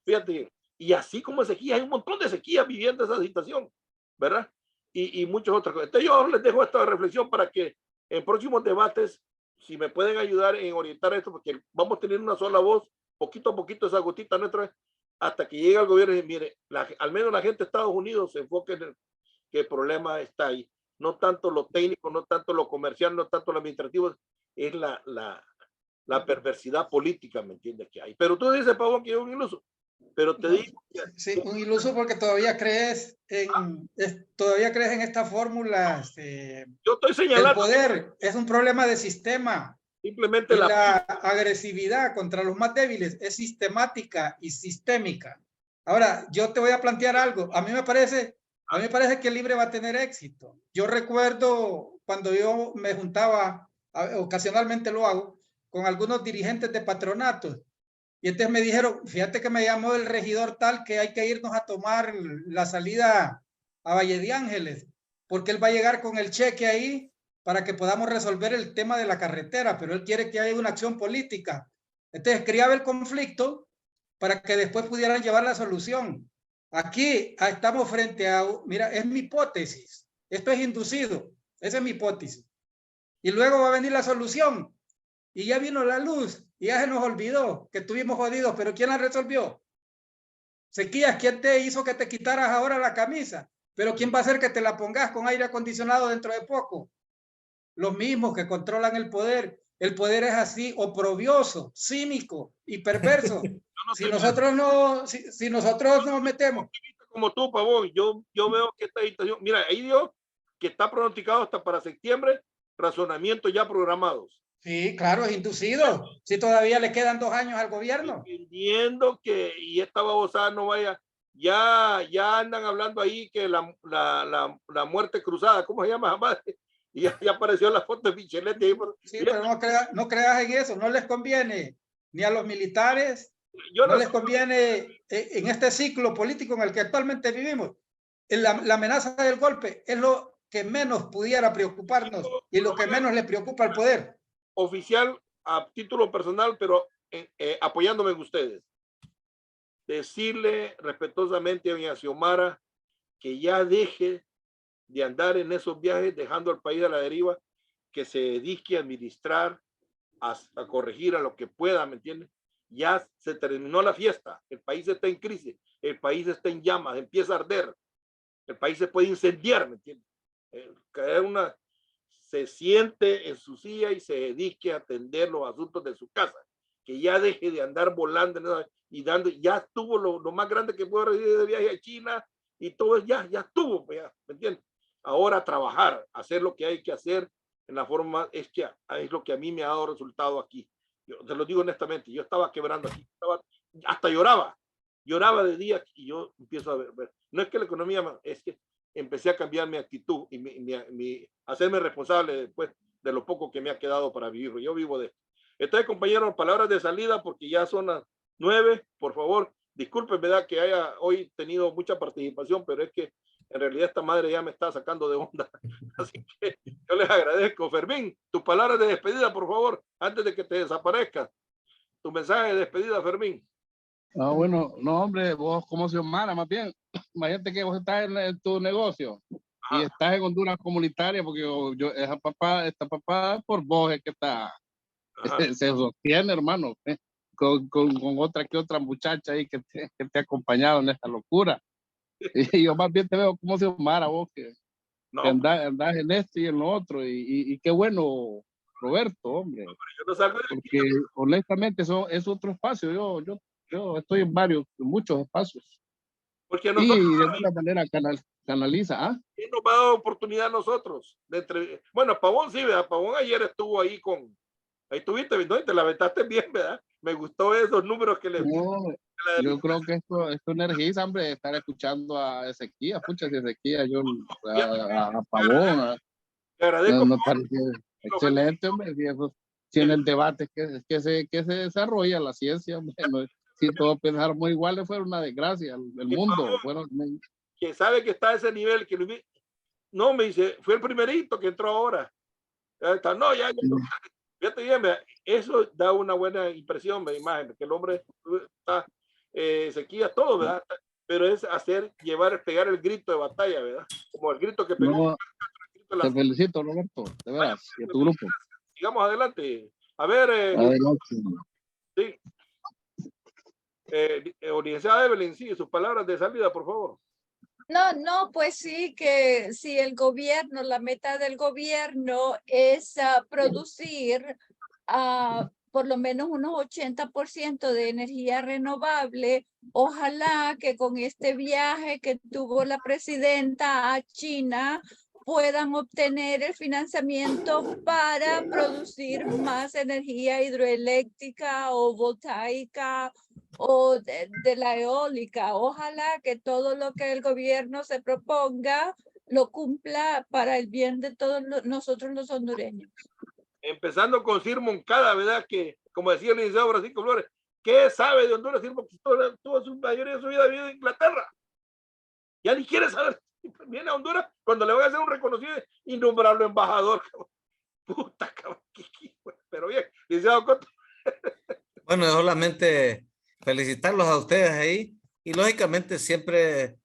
S1: Fíjate, y así como Ezequías, hay un montón de Ezequías viviendo esa situación, ¿verdad? Y muchas otras cosas. Entonces yo les dejo esta reflexión para que en próximos debates, si me pueden ayudar en orientar esto, porque vamos a tener una sola voz, poquito a poquito esa gotita nuestra, hasta que llegue al gobierno y mire, al menos la gente de Estados Unidos se enfoque en que el problema está ahí. No tanto lo técnico, no tanto lo comercial, no tanto lo administrativo, es la perversidad política, ¿me entiendes? Que hay. Pero tú dices, Pablo, que es un iluso. Pero te digo que,
S2: sí, un iluso porque todavía crees en estas fórmulas.
S1: Yo estoy señalando.
S2: El poder es un problema de sistema.
S1: Simplemente
S2: y la agresividad contra los más débiles es sistemática y sistémica. Ahora, yo te voy a plantear algo. A mí me parece que el Libre va a tener éxito. Yo recuerdo cuando yo me juntaba, ocasionalmente lo hago, con algunos dirigentes de patronatos. Y entonces me dijeron, fíjate que me llamó el regidor tal que hay que irnos a tomar la salida a Valle de Ángeles, porque él va a llegar con el cheque ahí para que podamos resolver el tema de la carretera, pero él quiere que haya una acción política. Entonces criaba el conflicto para que después pudieran llevar la solución. Aquí estamos frente a, mira, es mi hipótesis, esto es inducido, esa es mi hipótesis. Y luego va a venir la solución, y ya vino la luz, y ya se nos olvidó que estuvimos jodidos, pero ¿quién la resolvió? Sequías, ¿quién te hizo que te quitaras ahora la camisa? Pero ¿quién va a hacer que te la pongas con aire acondicionado dentro de poco? Los mismos que controlan el poder. El poder es así, oprobioso, cínico y perverso. Si nosotros nos metemos.
S1: Como tú, Pavón, yo veo que esta agitación, mira, ahí dio que está pronosticado hasta para septiembre, razonamientos ya programados.
S2: Sí, claro, es inducido. Si todavía le quedan 2 años al gobierno.
S1: Entendiendo que, y esta babosada no vaya, ya andan hablando ahí que la muerte cruzada, ¿cómo se llama? Y ya apareció la foto de Michelet ahí.
S2: Sí, pero no creas en eso, no les conviene ni a los militares, no les conviene en este ciclo político en el que actualmente vivimos. La amenaza del golpe es lo que menos pudiera preocuparnos y lo que menos le preocupa al poder.
S1: Oficial, a título personal, pero apoyándome en ustedes. Decirle respetuosamente a doña Xiomara que ya deje de andar en esos viajes dejando al país a la deriva, que se dedique a administrar, a corregir a lo que pueda, ¿me entiendes? Ya se terminó la fiesta, el país está en crisis, el país está en llamas, empieza a arder, el país se puede incendiar, ¿me entiendes? Se siente en su silla y se dedique a atender los asuntos de su casa, que ya deje de andar volando y dando, ya estuvo lo más grande que puedo recibir de viaje a China y todo, ya estuvo, ¿me entiendes? Ahora trabajar, hacer lo que hay que hacer en la forma, es lo que a mí me ha dado resultado aquí. Yo te lo digo honestamente, yo estaba quebrando aquí, hasta lloraba de día y yo empiezo a ver. No es que la economía, es que empecé a cambiar mi actitud y hacerme responsable después de lo poco que me ha quedado para vivir. Yo vivo de esto. Entonces, compañeros, palabras de salida porque ya son las 9, por favor. Disculpen, ¿verdad? Que haya hoy tenido mucha participación, pero es que en realidad esta madre ya me está sacando de onda. Así que yo les agradezco. Fermín, tus palabras de despedida, por favor, antes de que te desaparezcas. Tu mensaje de despedida, Fermín.
S6: No, bueno, no, hombre, vos como Xiomara, más bien, imagínate que vos estás en tu negocio y estás en Honduras comunitaria, porque esta papá por vos es que está, se sostiene, hermano, con otra que otra muchacha ahí que te ha acompañado en esta locura. Y yo más bien te veo como Xiomara, vos que andás en esto y en lo otro, y qué bueno, Roberto, hombre, porque honestamente eso es otro espacio. Yo estoy en muchos espacios.
S1: Porque
S6: y de alguna manera canaliza.
S1: ¿Quién nos va a dar oportunidad a nosotros? Bueno, Pavón sí, ¿verdad? Pavón ayer estuvo ahí ahí estuviste, ¿no? Y te la aventaste bien, ¿verdad? Me gustó esos números que le...
S6: Yo creo que esto energiza, hombre, estar escuchando a Ezequiel, escucha Ezequiel, yo a Pavón.
S1: Te agradezco.
S6: Me parece excelente, hombre. Si en el debate que se desarrolla la ciencia, hombre, si todos pensáramos iguales fuera una desgracia el mundo.
S1: Que sabe que está a ese nivel, no, me dice, fue el primerito que entró ahora. No, fíjate bien, eso da una buena impresión, me imagen, que el hombre está, se quilla todo, ¿verdad? Pero es pegar el grito de batalla, ¿verdad? Como el grito que pegó.
S6: Te felicito, Roberto, de veras, y a tu grupo.
S1: Sigamos adelante. A ver, sí. Licenciada Evelyn, sí, sus palabras de salida, por favor.
S3: No, pues sí, que si el gobierno, la meta del gobierno es producir por lo menos unos 80% de energía renovable, ojalá que con este viaje que tuvo la presidenta a China puedan obtener el financiamiento para producir más energía hidroeléctrica o voltaica o de la eólica. Ojalá que todo lo que el gobierno se proponga lo cumpla para el bien de todos nosotros los hondureños.
S1: Empezando con Sir Moncada, ¿verdad? Que, como decía el licenciado Francisco Flores, ¿qué sabe de Honduras? Sir Moncada tuvo su mayoría de su vida vivido en Inglaterra. Ya ni quiere saber. Viene a Honduras cuando le van a hacer un reconocido innombrable embajador. Puta, cabrón. Pero bien, licenciado Coto.
S5: Bueno, solamente felicitarlos a ustedes ahí y lógicamente siempre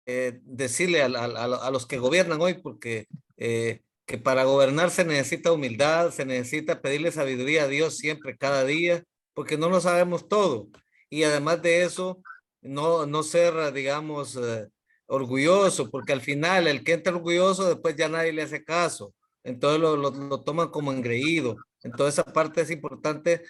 S5: decirle a los que gobiernan hoy, porque que para gobernar se necesita humildad, se necesita pedirle sabiduría a Dios siempre, cada día, porque no lo sabemos todo. Y además de eso, no ser, digamos, orgulloso, porque al final el que entra orgulloso después ya nadie le hace caso. Entonces lo toman como engreído. Entonces esa parte es importante,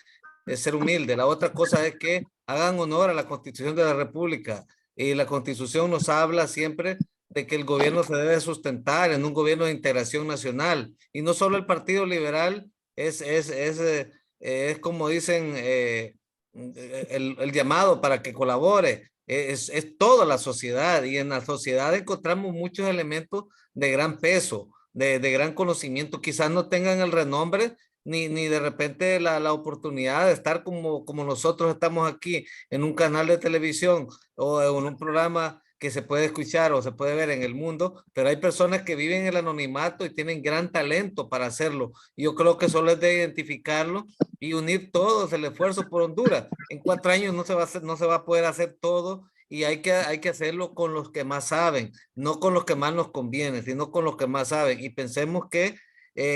S5: es ser humilde. La otra cosa es que hagan honor a la Constitución de la República. Y la Constitución nos habla siempre de que el gobierno se debe sustentar en un gobierno de integración nacional. Y no solo el Partido Liberal es como dicen, el llamado para que colabore. Es toda la sociedad, y en la sociedad encontramos muchos elementos de gran peso, de gran conocimiento. Quizás no tengan el renombre ni de repente la oportunidad de estar como nosotros estamos aquí en un canal de televisión o en un programa que se puede escuchar o se puede ver en el mundo, pero hay personas que viven en el anonimato y tienen gran talento para hacerlo. Yo creo que solo es de identificarlo y unir todos el esfuerzo por Honduras. En 4 años no se va a poder hacer todo, y hay que hacerlo con los que más saben, no con los que más nos conviene, sino con los que más saben. Y pensemos que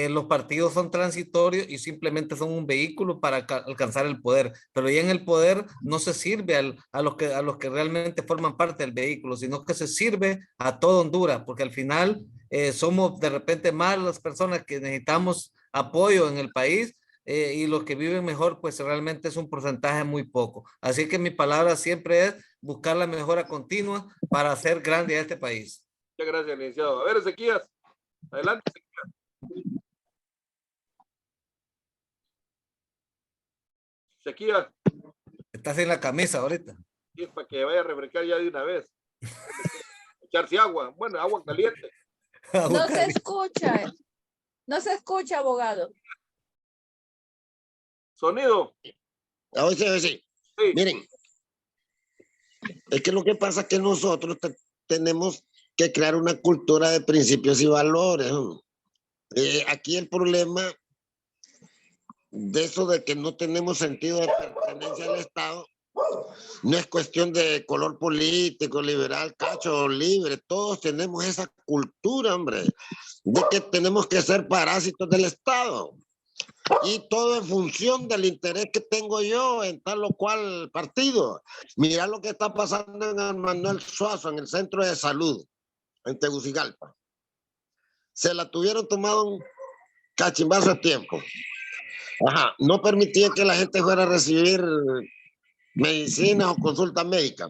S5: los partidos son transitorios y simplemente son un vehículo para alcanzar el poder, pero ya en el poder no se sirve a los que realmente forman parte del vehículo, sino que se sirve a todo Honduras, porque al final somos de repente más las personas que necesitamos apoyo en el país, y los que viven mejor, pues realmente es un porcentaje muy poco. Así que mi palabra siempre es buscar la mejora continua para hacer grande a este país.
S1: Muchas gracias, licenciado. A ver, Ezequías, adelante. Ezequías.
S5: Estás en la camisa ahorita.
S1: Sí, para que vaya a refrescar ya de una vez. Echarse agua, bueno, agua caliente.
S3: No se escucha, no se escucha, abogado.
S1: Sonido.
S4: Sí.
S1: Sí.
S4: Miren, es que lo que pasa es que nosotros tenemos que crear una cultura de principios y valores. Aquí el problema de eso de que no tenemos sentido de pertenencia al Estado no es cuestión de color político, liberal, cacho, libre. Todos tenemos esa cultura, hombre, de que tenemos que ser parásitos del Estado. Y todo en función del interés que tengo yo en tal o cual partido. Mira lo que está pasando en Manuel Suazo, en el centro de salud, en Tegucigalpa. Se la tuvieron tomado un cachimbazo de tiempo. Ajá, no permitía que la gente fuera a recibir medicinas o consultas médicas.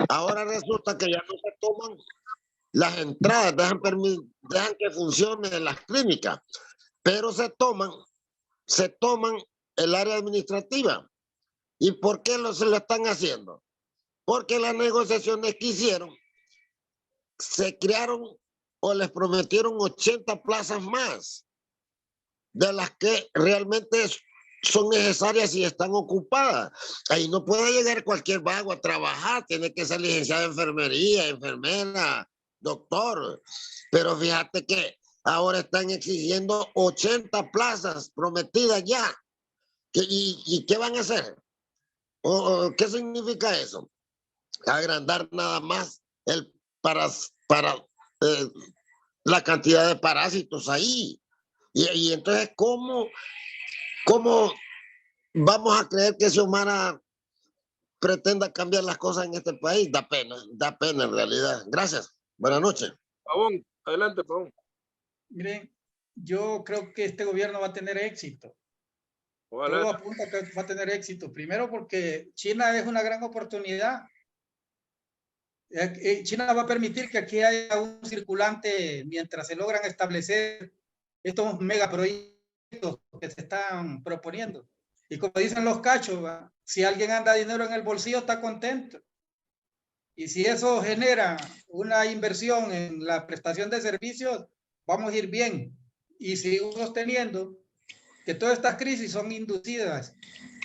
S4: Ahora resulta que ya no se toman las entradas, dejan que funcionen las clínicas, pero se toman el área administrativa. ¿Y por qué se lo están haciendo? Porque las negociaciones que hicieron se crearon o les prometieron 80 plazas más de las que realmente son necesarias y están ocupadas. Ahí no puede llegar cualquier vago a trabajar, tiene que ser licenciado en enfermería, enfermera, doctor. Pero fíjate que ahora están exigiendo 80 plazas prometidas ya. ¿Y qué van a hacer? ¿Qué significa eso? Agrandar nada más para la cantidad de parásitos ahí. Y entonces, ¿cómo vamos a creer que Xiomara pretenda cambiar las cosas en este país? Da pena en realidad. Gracias. Buenas noches.
S1: Pavón, adelante, Pavón.
S2: Miren, yo creo que este gobierno va a tener éxito.
S1: Ojalá.
S2: Todo apunta a que va a tener éxito. Primero porque China es una gran oportunidad. China va a permitir que aquí haya un circulante mientras se logran establecer estos megaproyectos que se están proponiendo. Y como dicen los cachos, ¿va? Si alguien anda dinero en el bolsillo, está contento. Y si eso genera una inversión en la prestación de servicios, vamos a ir bien. Y sigo sosteniendo que todas estas crisis son inducidas,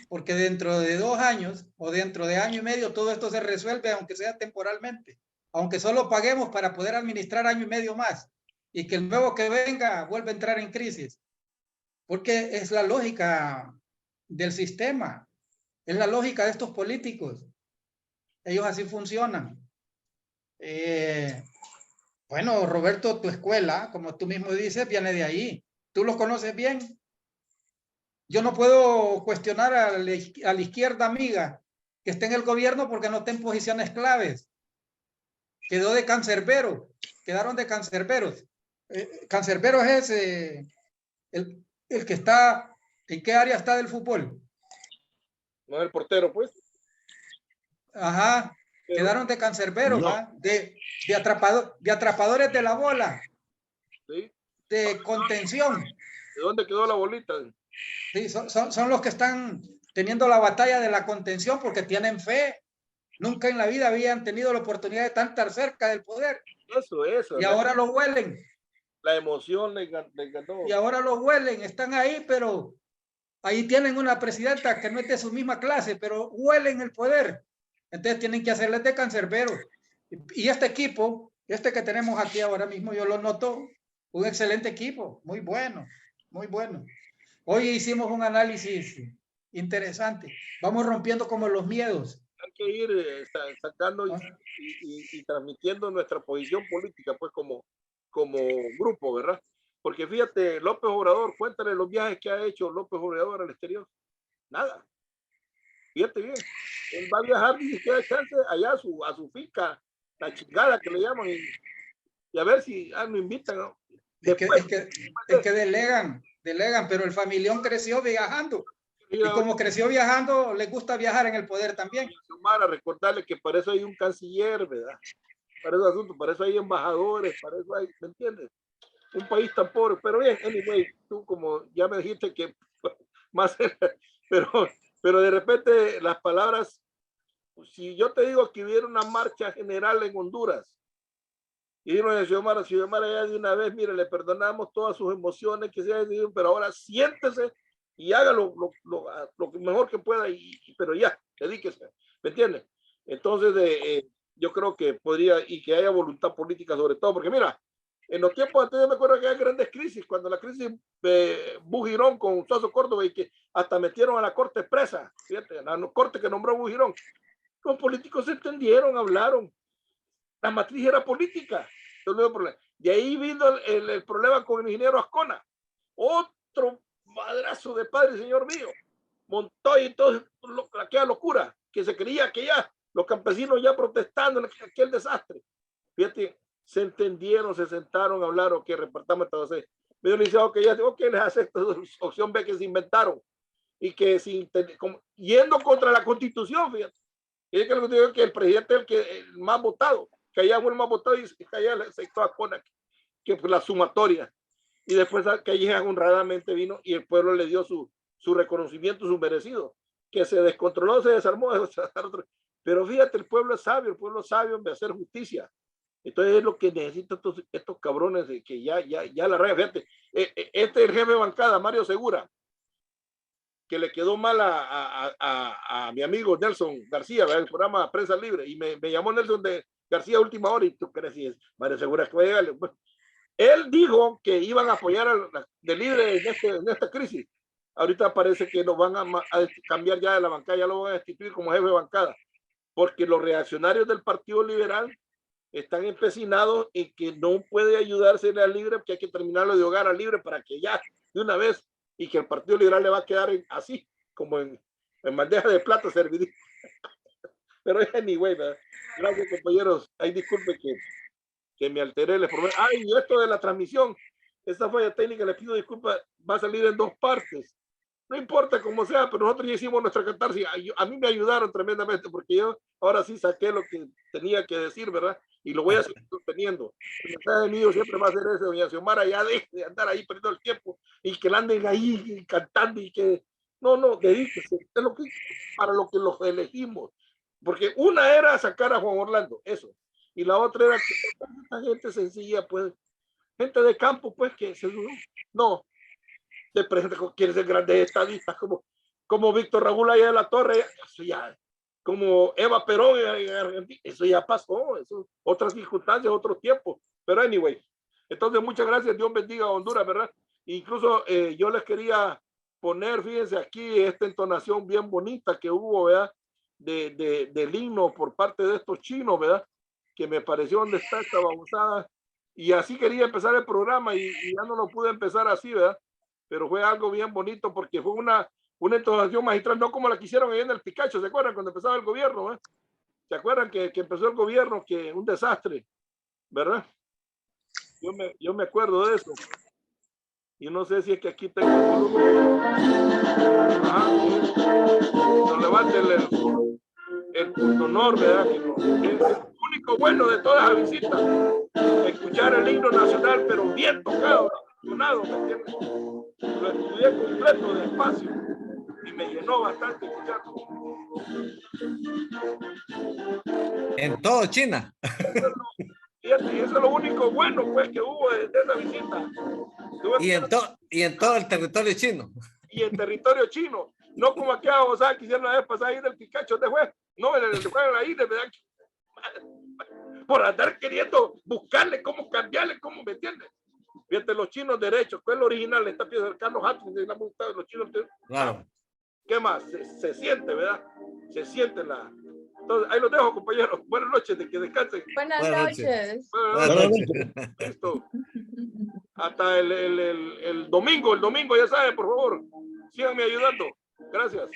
S2: porque dentro de 2 años o dentro de año y medio todo esto se resuelve, aunque sea temporalmente, aunque solo paguemos para poder administrar año y medio más y que el nuevo que venga vuelva a entrar en crisis, porque es la lógica del sistema, es la lógica de estos políticos. Ellos así funcionan. Bueno, Roberto, tu escuela, como tú mismo dices, viene de ahí. ¿Tú los conoces bien? Yo no puedo cuestionar a la izquierda amiga que esté en el gobierno porque no está en posiciones claves. Quedó de cancerbero, quedaron de cancerberos. Cancerbero es el que está, ¿en qué área está del fútbol?
S1: No es el portero, pues.
S2: Ajá,
S1: Pero,
S2: quedaron de cancerberos,
S4: no.
S2: ¿va? De atrapadores de la bola,
S1: ¿sí?
S2: de contención.
S1: ¿De dónde quedó la bolita?
S2: Sí, son los que están teniendo la batalla de la contención porque tienen fe. Nunca en la vida habían tenido la oportunidad de estar cerca del poder.
S1: Eso.
S2: Y ahora lo huelen.
S1: La emoción le ganó.
S2: Y ahora lo huelen. Están ahí, pero ahí tienen una presidenta que no es de su misma clase, pero huelen el poder. Entonces tienen que hacerles de cancerberos. Y este equipo, este que tenemos aquí ahora mismo, yo lo noto, un excelente equipo, muy bueno, muy bueno. Hoy hicimos un análisis interesante. Vamos rompiendo como los miedos.
S1: Hay que ir sacando y transmitiendo nuestra posición política, pues como grupo, ¿verdad? Porque fíjate, López Obrador, cuéntale los viajes que ha hecho López Obrador al exterior. Nada. Fíjate bien. Él va a viajar ni siquiera chance allá a su finca, la chingada que le llaman, y a ver si lo invitan, ¿no?
S2: Después, es que delegan, pero el familión creció viajando. Y como creció viajando, le gusta viajar en el poder también.
S1: Para recordarle que para eso hay un canciller, ¿verdad? Para esos asuntos, para eso hay embajadores, para eso hay, ¿me entiendes? Un país tan pobre, pero bien, anyway, tú como ya me dijiste que más, pero de repente las palabras, si yo te digo que hubiera una marcha general en Honduras, y uno de Xiomara ya de una vez, mire, le perdonamos todas sus emociones que se ha decidido, pero ahora siéntese y haga lo mejor que pueda, pero ya, dedíquese, ¿me entiendes? Entonces, yo creo que podría, y que haya voluntad política sobre todo, porque mira, en los tiempos anteriores me acuerdo que hay grandes crisis, cuando la crisis de Bujirón con Suazo Córdoba y que hasta metieron a la corte presa, fíjate, la corte que nombró Bujirón, los políticos se entendieron, hablaron, la matriz era política. De ahí vino el problema con el ingeniero Ascona, otro madrazo de padre, señor mío, Montoya y todo aquella locura, que se creía que ya los campesinos ya protestando aquel desastre. Fíjate, se entendieron, se sentaron, hablaron, que repartamos todo eso. Me dijo que ya, ok, les acepto opción B que se inventaron y que yendo contra la Constitución, fíjate. Y es que el presidente es el más votado, que allá fue el más votado y que allá le aceptó a Ascona, que fue la sumatoria. Y después que allí honradamente vino y el pueblo le dio su reconocimiento, su merecido, que se descontroló, se desarmó. Pero fíjate, el pueblo es sabio de hacer justicia. Entonces es lo que necesitan estos cabrones de que ya la raya. Fíjate, este es el jefe de bancada, Mario Segura, que le quedó mal a mi amigo Nelson García, el programa Prensa Libre, y me llamó Nelson de García a última hora, y tú crees si es Mario Segura que va a llegarle. Pues, él dijo que iban a apoyar de Libre en esta crisis. Ahorita parece que lo van a cambiar ya de la bancada, ya lo van a destituir como jefe de bancada, porque los reaccionarios del Partido Liberal están empecinados en que no puede ayudarse a Libre, que hay que terminarlo de hogar a Libre para que ya de una vez, y que el Partido Liberal le va a quedar así, como en bandeja de plata servidita. Pero anyway, ¿verdad? Gracias, compañeros. Ay, disculpe que me alteré. Y esto de la transmisión, esta falla técnica, le pido disculpas, va a salir en 2 partes. no importa cómo sea, pero nosotros ya hicimos nuestra catarsis. A mí me ayudaron tremendamente porque yo ahora sí saqué lo que tenía que decir, ¿verdad? Y lo voy a seguir sosteniendo. El mensaje mío siempre va a ser ese, doña Xiomara, ya deje de andar ahí perdiendo el tiempo y que la anden ahí cantando y que no, dedíquese, es lo que, para lo que los elegimos. Porque una era sacar a Juan Orlando, eso. Y la otra era que esta gente sencilla, pues, gente de campo, pues, que se no, se presenta como quieren ser grandes estadistas, como Víctor Raúl allá de la Torre, eso ya, como Eva Perón en Argentina, eso ya pasó, eso, otras circunstancias, otros tiempos. Pero anyway, entonces muchas gracias, Dios bendiga a Honduras, ¿verdad? Incluso yo les quería poner, fíjense aquí, esta entonación bien bonita que hubo, ¿verdad? Del himno por parte de estos chinos, ¿verdad? Que me pareció donde está esta babosada. Y así quería empezar el programa y ya no lo pude empezar así, ¿verdad? Pero fue algo bien bonito porque fue una entonación magistral, no como la que hicieron ahí en el Picacho, ¿se acuerdan? Cuando empezaba el gobierno, ¿eh? ¿Se acuerdan que empezó el gobierno? Que un desastre, ¿verdad? Yo me acuerdo de eso. Y no sé si es que aquí tengo el volumen. Ajá, no levante el punto honor, ¿verdad? Que no, es el único bueno de todas las visitas. Escuchar el himno nacional, pero bien tocado, sonado, ¿me entiendes? Lo estudié completo, despacio, y me llenó bastante escucharlo.
S5: En todo China.
S1: Fíjate, eso es lo único bueno, pues, que hubo de esa visita.
S5: Y en todo el territorio chino.
S1: Y en territorio chino. No como acá, o sea, que hicieron la vez pasada ir del Picacho de juez. No, el juez ahí, de verdad. Por andar queriendo buscarle cómo cambiarle, cómo, ¿me entiendes? Fíjate, los chinos derechos, ¿cuál es el original? Está pidiendo el Carlos Atkins, de la multa de los chinos.
S5: Claro.
S1: ¿Qué más? Se siente, ¿verdad? Se siente la... Entonces, ahí los dejo, compañeros. Buenas noches, de que descansen.
S3: Buenas
S5: Buenas
S3: noches.
S1: Buenas noches. Listo. Hasta el domingo, ya saben, por favor. Síganme ayudando. Gracias.